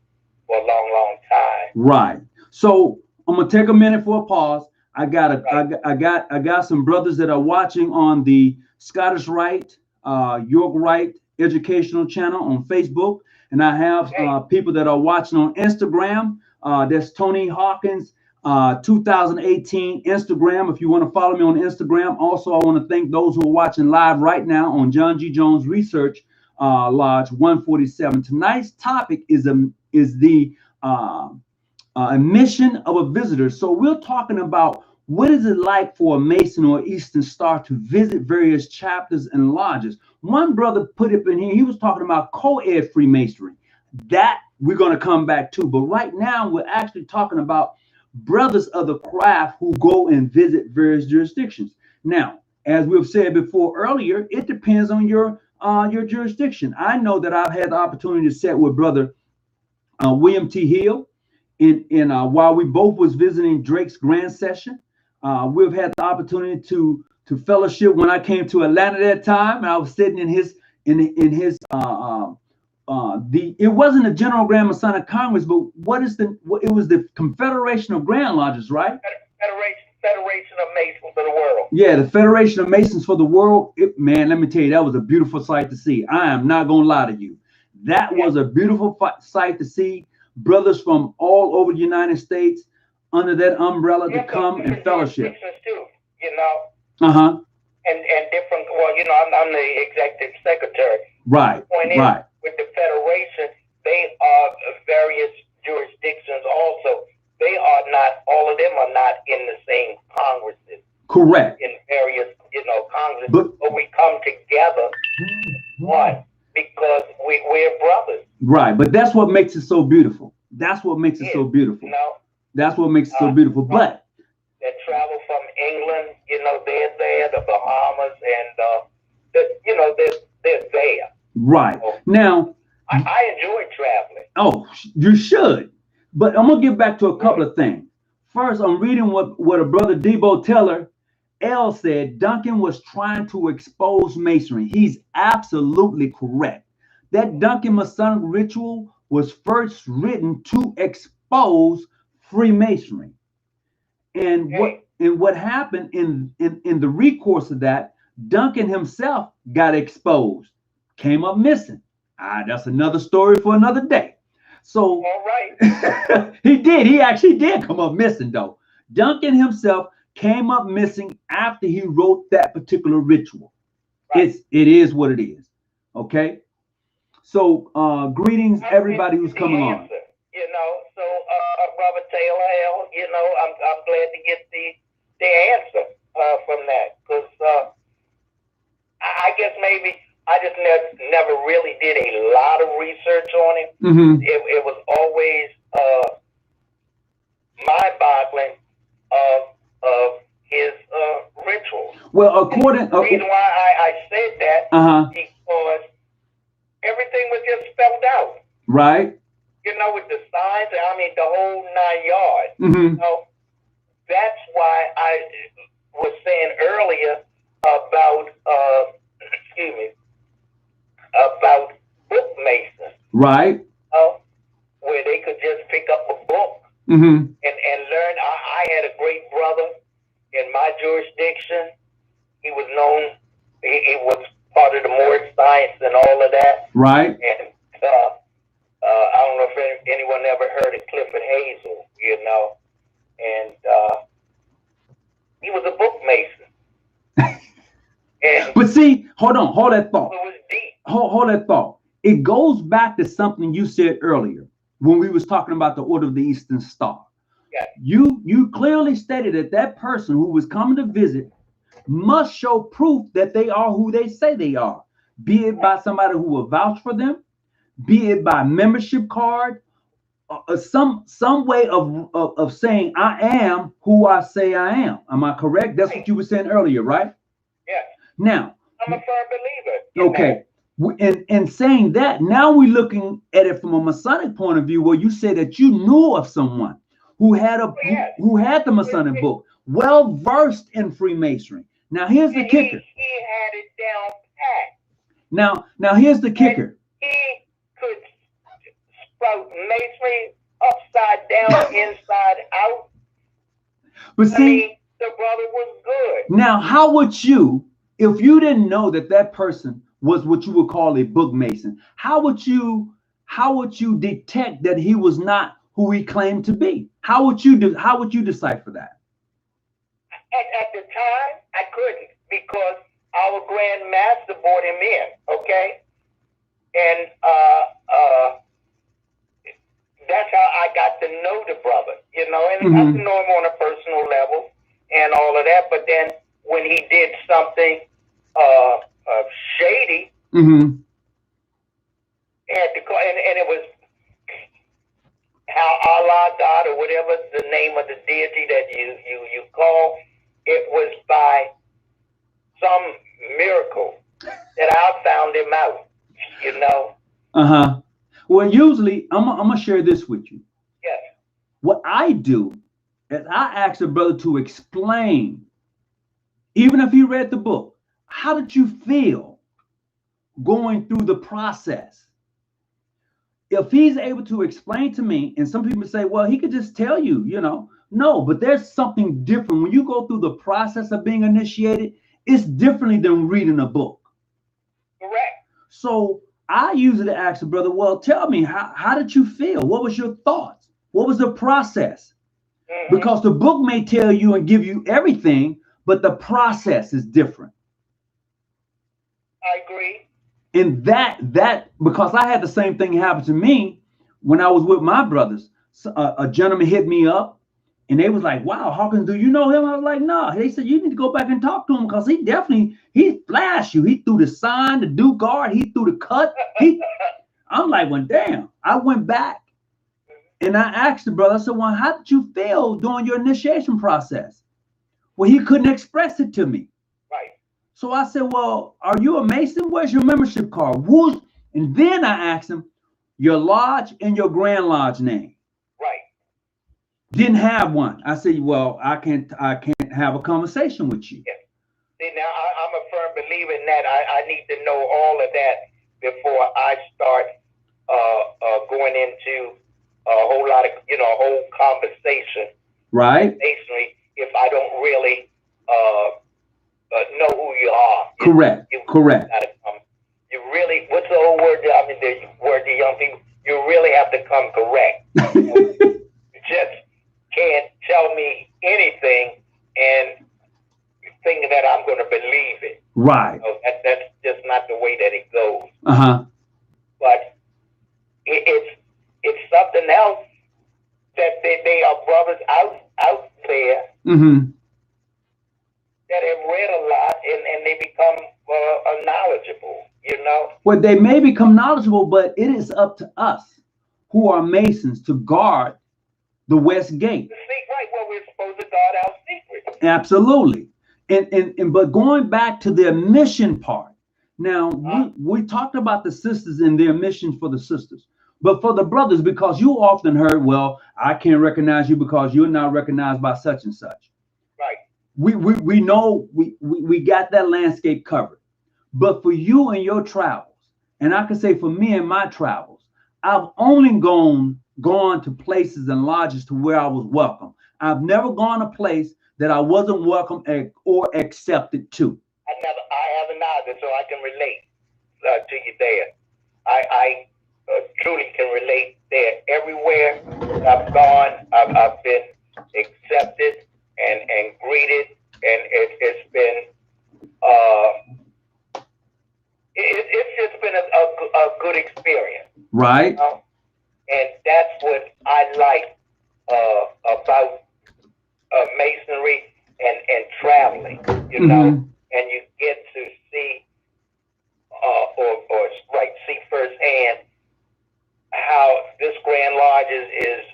for a long, long time. Right. So I'm gonna take a minute for a pause. I got some brothers that are watching on the Scottish Rite, York Rite educational channel on Facebook, and I have people that are watching on Instagram. That's Tony Hawkins 2018 Instagram. If you want to follow me on Instagram. Also, I want to thank those who are watching live right now on John G. Jones Research Lodge 147. Tonight's topic is the admission of a visitor. So we're talking about what is it like for a Mason or Eastern Star to visit various chapters and lodges. One brother put it in here. He was talking about co-ed Freemasonry. That we're going to come back to. But right now, we're actually talking about brothers of the craft who go and visit various jurisdictions. Now, as we've said before earlier, it depends on your jurisdiction. I know that I've had the opportunity to sit with brother William T. Hill while we both was visiting Drake's Grand Session. We've had the opportunity to fellowship when I came to Atlanta that time, and I was sitting in his it wasn't a General Grand Masonic Congress, but it was the Confederation of Grand Lodges, right? Federation of Masons for the world. Yeah, the Federation of Masons for the world. Man, let me tell you, that was a beautiful sight to see. I am not gonna lie to you. That was a beautiful sight to see. Brothers from all over the United States under that umbrella to come and fellowship. Too, you know. Uh-huh. And different. Well, you know, I'm the executive secretary. Right. Right. With the Federation, they are various jurisdictions also. They are not, all of them are not in the same congresses. Correct. In various, congresses. But we come together, one, because we're brothers. Right. But that's what makes it so beautiful. That's what makes it so beautiful. That's what makes it so beautiful. But they travel from England, they're there, the Bahamas, and, they're there. Right. Now, I enjoy traveling. Oh, you should. But I'm going to get back to a couple of things. First, I'm reading what a brother Debo Teller, L, said. Duncan was trying to expose Masonry. He's absolutely correct. That Duncan Masonic ritual was first written to expose Freemasonry. And what happened in the recourse of that, Duncan himself got exposed, came up missing. That's another story for another day. So all right. He actually did come up missing, though. Duncan himself came up missing after he wrote that particular ritual. Right. It is what it is. Okay. So greetings, everybody who's coming on. Robert Taylor, I'm glad to get the answer from that, because I guess maybe I just never really did a lot of research on it. Mm-hmm. It was always mind-boggling of his rituals. Well, the reason why I said that because everything was just spelled out. Right. With the signs, the whole 9 yards. Mm-hmm. That's why I was saying earlier about about book masons. Right. Where they could and learn. I had a great brother in my jurisdiction. He was known. He was part of the Moorish science and all of that. Right. And I don't know if anyone ever heard of Clifford Hazel, and he was a book mason. But see, hold that thought. It was deep. Hold that thought. It goes back to something you said earlier when we was talking about the Order of the Eastern Star. Yeah. You clearly stated that person who was coming to visit must show proof that they are who they say they are, be it by somebody who will vouch for them, be it by membership card, some way of saying I am who I say I am. Am I correct? That's what you were saying earlier, right? Yeah. Now, I'm a firm believer. Okay. And saying that, now we're looking at it from a Masonic point of view, where you say that you knew of someone who had who had the Masonic book, well versed in Freemasonry. Now here's the kicker. He had it down pat. Now here's the kicker. He could sprout masonry upside down, inside out. But see, the brother was good. Now, how would you, if you didn't know that person was what you would call a book mason, how would you detect that he was not who he claimed to be? How would you decipher that? At the time, I couldn't, because our Grand Master brought him in, okay? And that's how I got to know the brother, and I know him on a personal level and all of that. But then when he did something shady, had to call, and it was how Allah, God, or whatever the name of the deity that you call, it was by some miracle that I found him out, Well, usually, I'm gonna share this with you. Yes. What I do is I ask the brother to explain, even if he read the book, how did you feel going through the process? If he's able to explain to me, and some people say, well, he could just tell you, no, but there's something different. When you go through the process of being initiated, it's differently than reading a book. Correct. So I usually ask the brother, well, tell me, how did you feel? What was your thoughts? What was the process? Because the book may tell you and give you everything, but the process is different. I agree. And that because I had the same thing happen to me when I was with my brothers. A gentleman hit me up, and they was like, wow, Hawkins, do you know him? I was like, no. They said, you need to go back and talk to him, because he flashed you. He threw the sign, the due guard, he threw the cut. I'm like, well, damn. I went back and I asked the brother, I said, well, how did you feel during your initiation process? Well, he couldn't express it to me. Right. So I said, well, are you a Mason? Where's your membership card? And then I asked him, your lodge and your Grand Lodge name. Right. Didn't have one. I said, well, I can't have a conversation with you. Yeah. See, now I'm a firm believer in that. I need to know all of that before I start going into a whole lot of, a whole conversation. Right. Basically, if I don't really know who you are. Correct. Correct. You really, what's the old word? I mean, the word to young people, you really have to come correct. You just can't tell me anything and think that I'm going to believe it. Right. That's just not the way that it goes. But it's something else that they are brothers out there that have read a lot and they become knowledgeable, Well, they may become knowledgeable, but it is up to us who are Masons to guard the West Gate. Right. Well, we're supposed to guard our secrets. Absolutely. And but going back to their mission part, now we talked about the sisters and their mission for the sisters, but for the brothers, because you often heard, well, I can't recognize you because you're not recognized by such and such. Right. We know we got that landscape covered, but for you and your travels, and I can say for me and my travels, I've only gone gone to places and lodges to where I was welcome. I've never gone a place that I wasn't welcome or accepted to. I haven't either, so I can relate to you there. I truly can relate there. Everywhere I've gone, I've been accepted and greeted, and it's been it's just been a good experience. Right. And that's what I like about masonry and traveling, you know, and you get to see see firsthand how this Grand Lodge is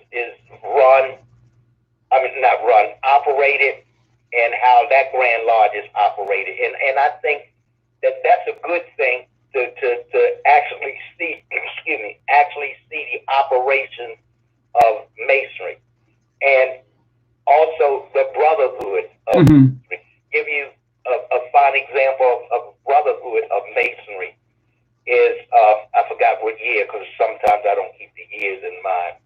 run. I mean, not run, operated, and how that Grand Lodge is operated. And I think that's a good thing to actually see, actually see the operation of masonry. And also the brotherhood of masonry. Give you a fine example of brotherhood of masonry is, I forgot what year, because sometimes I don't keep the years in mind.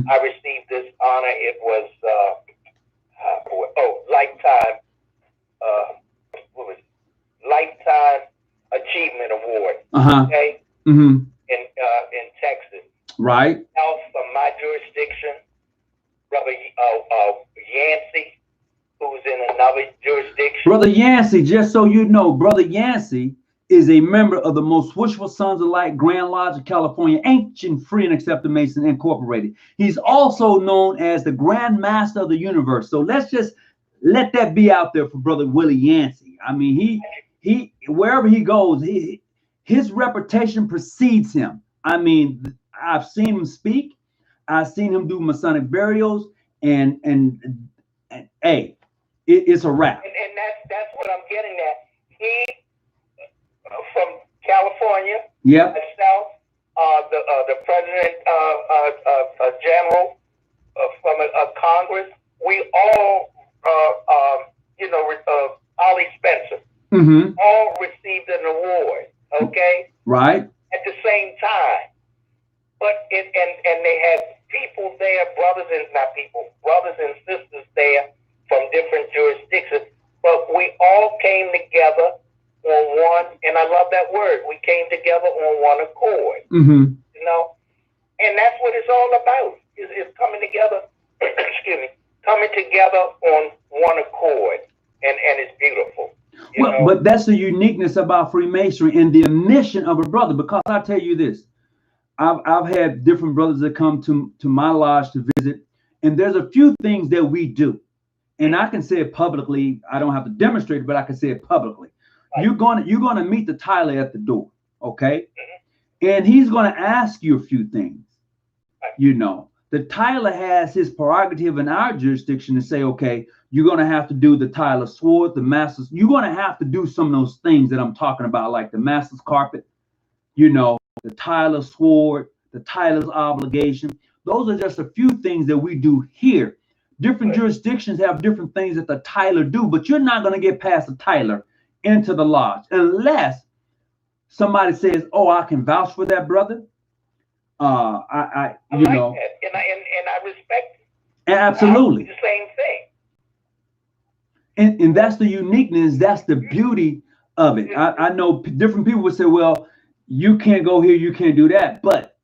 I received this honor. It was lifetime. What was it? Lifetime Achievement Award. Okay. In Texas. Right. Now from my jurisdiction, Brother Yancey, who's in another jurisdiction. Brother Yancey, just so you know, Brother Yancey is a member of the Most Wishful Sons Alike Grand Lodge of California, Ancient Free and Accepted Mason Incorporated. He's also known as the Grand Master of the Universe. So let's just let that be out there for Brother Willie Yancey. I mean, he wherever he goes, his reputation precedes him. I mean, I've seen him speak. I've seen him do Masonic burials, and hey, it's a wrap. And that's what I'm getting at. He from California, myself, the president general from Congress, we all, Ollie Spencer, all received an award. Okay, right, at the same time, but and they had people there, brothers and sisters there from different jurisdictions, but we all came together on one, and I love that word. We came together on one accord. You know, and that's what it's all about. Is coming together. Coming together on one accord, and it's beautiful. Well, but that's the uniqueness about Freemasonry and the mission of a brother. Because I tell you this, I've had different brothers that come to my lodge to visit, and there's a few things that we do, and I can say it publicly. I don't have to demonstrate it, but I can say it publicly. You're gonna meet the Tyler at the door, okay? And he's gonna ask you a few things. You know, the Tyler has his prerogative in our jurisdiction to say, okay, you're gonna have to do the Tyler sword, the master's. You're gonna have to do some of those things that I'm talking about, like the master's carpet, you know, the Tyler sword, the Tyler's obligation. Those are just a few things that we do here. Different jurisdictions have different things that the Tyler do, but you're not gonna get past the Tyler into the lodge unless somebody says, "Oh, I can vouch for that brother." I like that, and I respect it. Absolutely, the same thing. And that's the uniqueness. That's the beauty of it. I know different people would say, "Well, you can't go here, you can't do that," but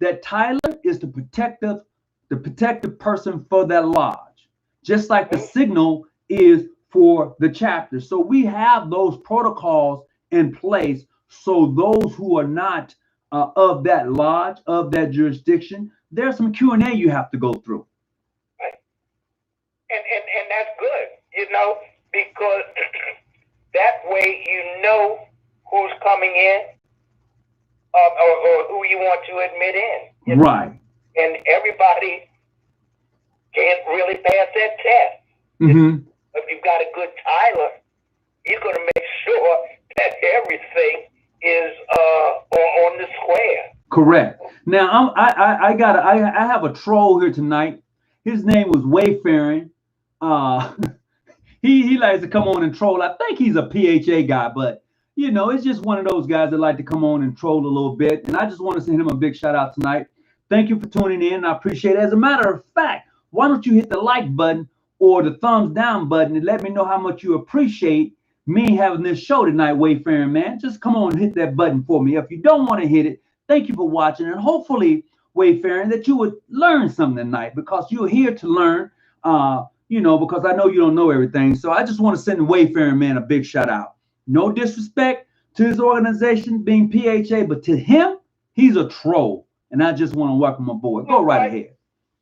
that Tyler is the protective person for that lodge, just like the signal is for the chapter. So we have those protocols in place, so those who are not of that lodge, of that jurisdiction, there's some Q&A you have to go through. Right. And that's good, you know, because that way you know who's coming in or who you want to admit in. Right. Know? And everybody can't really pass that test. If you've got a good Tyler, he's going to make sure that everything is on the square. Correct. Now I have a troll here tonight. His name was Wayfaring. He likes to come on and troll. I think he's a PHA guy, but you know, it's just one of those guys that like to come on and troll a little bit. And I just want to send him a big shout out tonight. Thank you for tuning in. I appreciate it. As a matter of fact, why don't you hit the like button or the thumbs down button and let me know how much you appreciate me having this show tonight, Wayfaring Man. Just come on and hit that button for me. If you don't want to hit it, thank you for watching. And hopefully, Wayfaring, that you would learn something tonight because you're here to learn, because I know you don't know everything. So I just want to send the Wayfaring Man a big shout out. No disrespect to his organization being PHA, but to him, he's a troll. And I just want to welcome aboard. Go right ahead.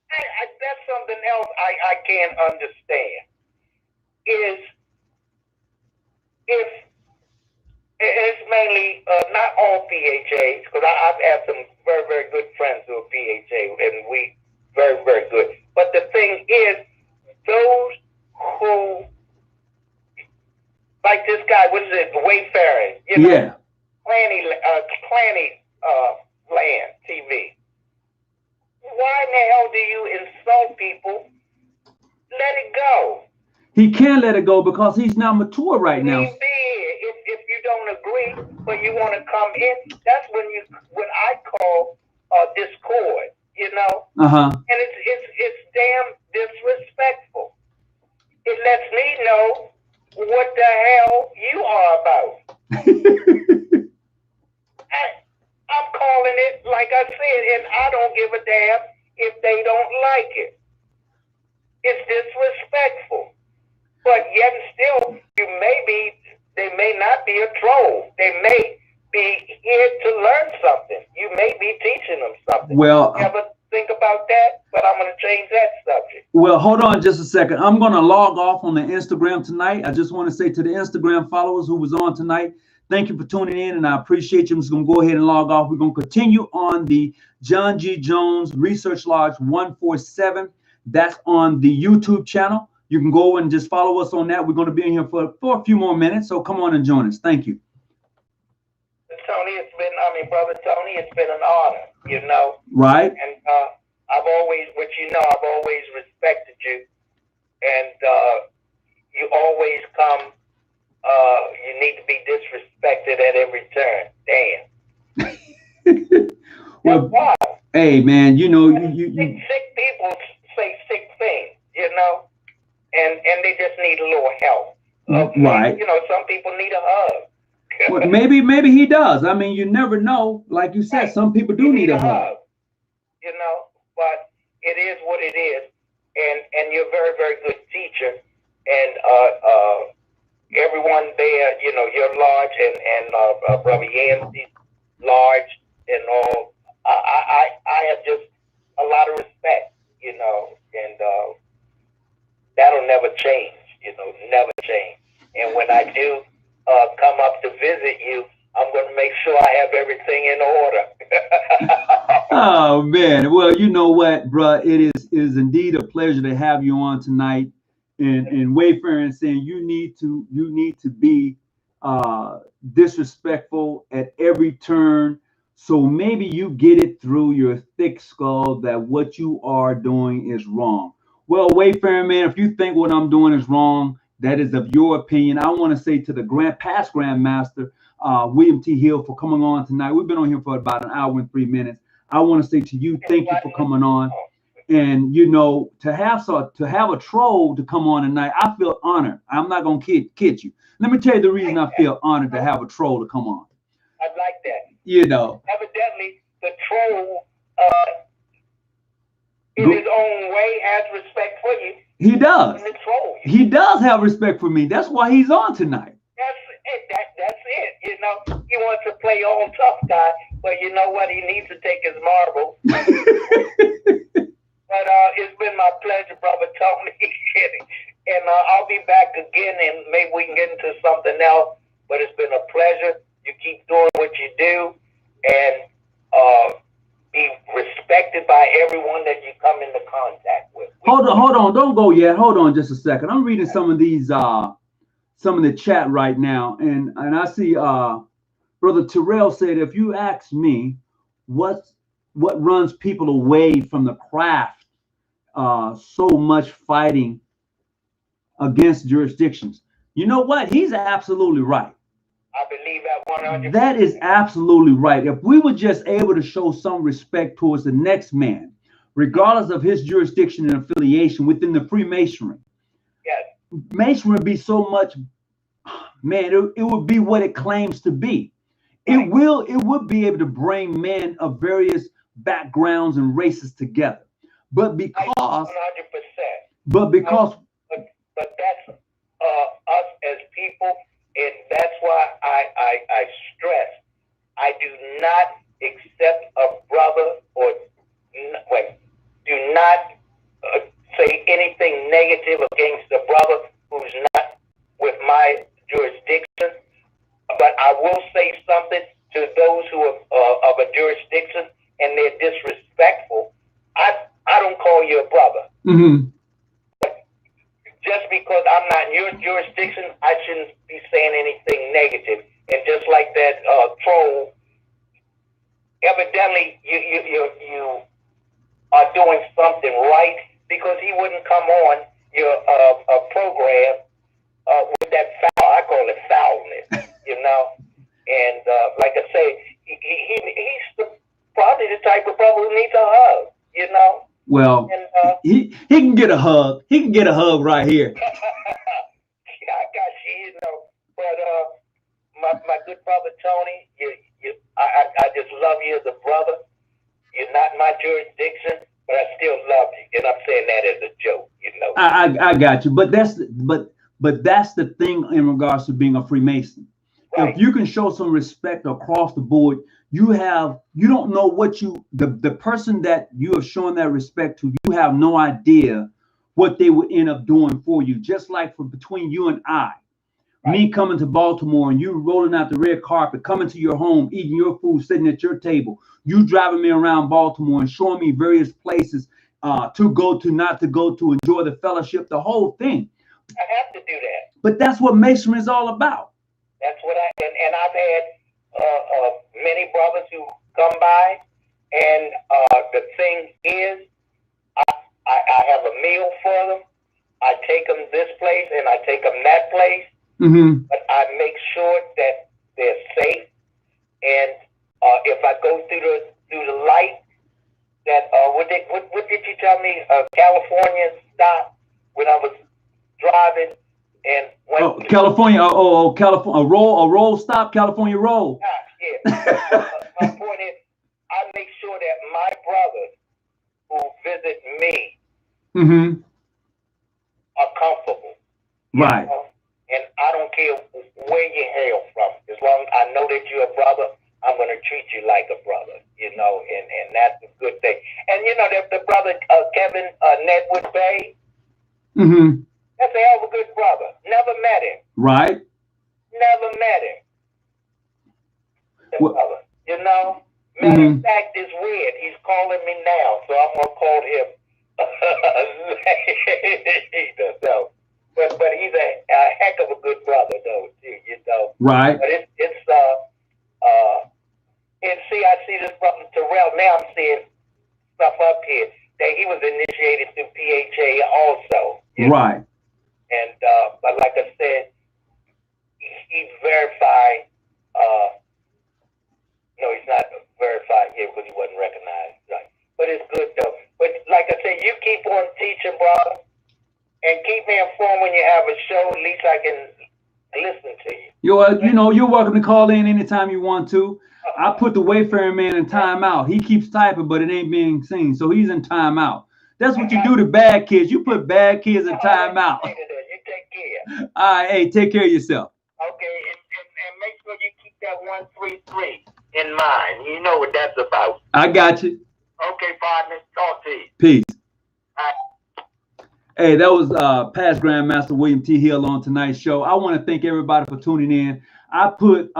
That's something else I can't understand. Is if it's mainly not all PHAs, because I've had some very, very good friends who are PHA, and we very, very good. But the thing is, those who, like this guy, what is it, Wayfaring, yeah, Clanny Land TV. Why in the hell do you insult people? Let it go. He can't let it go because he's not mature right now. If you don't agree, but you want to come in, that's when I call discord. And it's damn disrespectful. It lets me know what the hell you are about. I'm calling it like I said, and I don't give a damn if they don't like it. It's disrespectful. But yet still, they may not be a troll. They may be here to learn something. You may be teaching them something. Well, ever think about that? But I'm going to change that subject. Well, hold on just a second. I'm going to log off on the Instagram tonight. I just want to say to the Instagram followers who was on tonight, thank you for tuning in, and I appreciate you. I'm just going to go ahead and log off. We're going to continue on the John G. Jones Research Lodge 147. That's on the YouTube channel. You can go and just follow us on that. We're going to be in here for a few more minutes, so come on and join us. Thank you. Tony, Brother Tony, it's been an honor, Right. And I've always respected you, and you always come. You need to be disrespected at every turn. Damn. Well, wow. Hey, man, you sick people say sick things, and they just need a little help. Right. Some people need a hug. Well, maybe he does. I mean, you never know. Like you said, some people do need a hug. But it is what it is, and you're a very, very good teacher, and everyone there, your lodge and Brother Yancey's lodge and all. I have just a lot of respect, and that'll never change, never change. And when I do come up to visit you, I'm going to make sure I have everything in order. Oh, man. Well, you know what, bro? It is indeed a pleasure to have you on tonight. And Wayfaring saying you need to be disrespectful at every turn. So maybe you get it through your thick skull that what you are doing is wrong. Well, Wayfaring Man, if you think what I'm doing is wrong, that is of your opinion. I want to say to the past Grandmaster, William T. Hill, for coming on tonight. We've been on here for about an hour and 3 minutes. I want to say to you, thank you for coming on. And to have a troll to come on tonight, I feel honored. I'm not gonna kid you. Let me tell you the reason I feel honored to have a troll to come on. I like that. Evidently, the troll, in his own way, has respect for you. He does. He does have respect for me. That's why he's on tonight. That's it. He wants to play all tough guy, but you know what? He needs to take his marbles. But it's been my pleasure, Brother Tony. And I'll be back again, and maybe we can get into something else. But it's been a pleasure. You keep doing what you do, and be respected by everyone that you come into contact with. Hold on. Don't go yet. Hold on just a second. I'm reading some of these, some of the chat right now. And I see Brother Terrell said, if you ask me what runs people away from the craft, so much fighting against jurisdictions. You know what? He's absolutely right. I believe that 100%. That is absolutely right. If we were just able to show some respect towards the next man, regardless of his jurisdiction and affiliation within the Freemasonry, Yes. Masonry would be so much, man, it would be what it claims to be. It would be able to bring men of various backgrounds and races together. But because 100%. but because but that's us as people, and that's why I stress I do not accept a brother or do not say anything negative against a brother who's not with my jurisdiction. But I will say something to those who are of a jurisdiction and they're disrespectful. I don't call you a brother. Mm-hmm. Just because I'm not in your jurisdiction, I shouldn't be saying anything negative. And just like that troll, evidently you are doing something right, because he wouldn't come on your program with that foul. I call it foulness, you know. And like I say, he's probably the type of brother who needs a hug, you know. Well, and, he can get a hug. He can get a hug right here. Yeah, I got you, you know. But my good brother Tony, I just love you as a brother. You're not in my jurisdiction, but I still love you, and I'm saying that as a joke, you know. I got you, but that's the thing in regards to being a Freemason. Right. If you can show some respect across the board, you don't know what the person that you have shown that respect to, you have no idea what they would end up doing for you. Just like between you and I, right. Me coming to Baltimore and you rolling out the red carpet, coming to your home, eating your food, sitting at your table, you driving me around Baltimore and showing me various places to go to, not to go to, enjoy the fellowship, the whole thing. I have to do that. But that's what Masonry is all about. That's what and I've had many brothers who come by, and the thing is, I have a meal for them. I take them this place and I take them that place, but I make sure that they're safe. And if I go through the light, that what did you tell me? California stop when I was driving. And when California, California, a roll stop, California roll. Yeah. My point is, I make sure that my brothers who visit me are comfortable. Right. Know? And I don't care where you hail from. As long as I know that you're a brother, I'm going to treat you like a brother, you know, and that's a good thing. And, you know, the brother Kevin Nedwood Bay, that's a hell of a good brother. Never met him. Right. Never met him. Brother, you know? Matter of fact, it's weird. He's calling me now, so I'm going to call him later. So, but he's a heck of a good brother, though, too, you know? Right. But and see, I see this brother Terrell. Now I'm seeing stuff up here that he was initiated through PHA also. Right. Know? And but like I said, he's verified. No, he's not verified here because he wasn't recognized. Right. But it's good though. But like I said, you keep on teaching, brother, and keep me informed when you have a show. At least I can listen to you. You're welcome to call in anytime you want to. I put the Wayfaring man in timeout. He keeps typing, but it ain't being seen, so he's in timeout. That's what you do to bad kids. You put bad kids in timeout. You take care. All right, hey, take care of yourself. Okay, and make sure you keep that 133 in mind. You know what that's about. I got you. Okay, partner. Talk to you. Peace. Hey, that was past Grandmaster William T. Hill on tonight's show. I want to thank everybody for tuning in. I put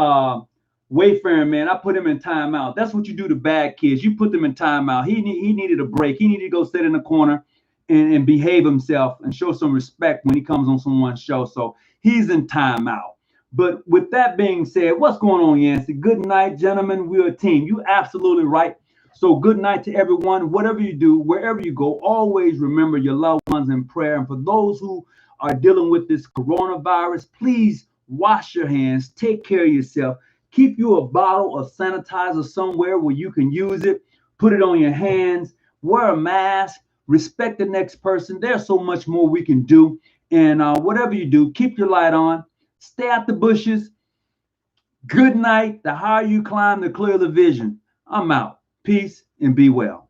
Wayfaring man, I put him in timeout. That's what you do to bad kids. You put them in timeout. He needed a break. He needed to go sit in the corner and behave himself and show some respect when he comes on someone's show. So he's in timeout. But with that being said, what's going on, Yancey? Good night, gentlemen. We're a team. You're absolutely right. So good night to everyone. Whatever you do, wherever you go, always remember your loved ones in prayer. And for those who are dealing with this coronavirus, please Wash your hands. Take care of yourself. Keep you a bottle of sanitizer somewhere where you can use it. Put it on your hands. Wear a mask. Respect the next person. There's so much more we can do. And whatever you do, keep your light on. Stay out the bushes. Good night. The higher you climb, the clearer the vision. I'm out. Peace and be well.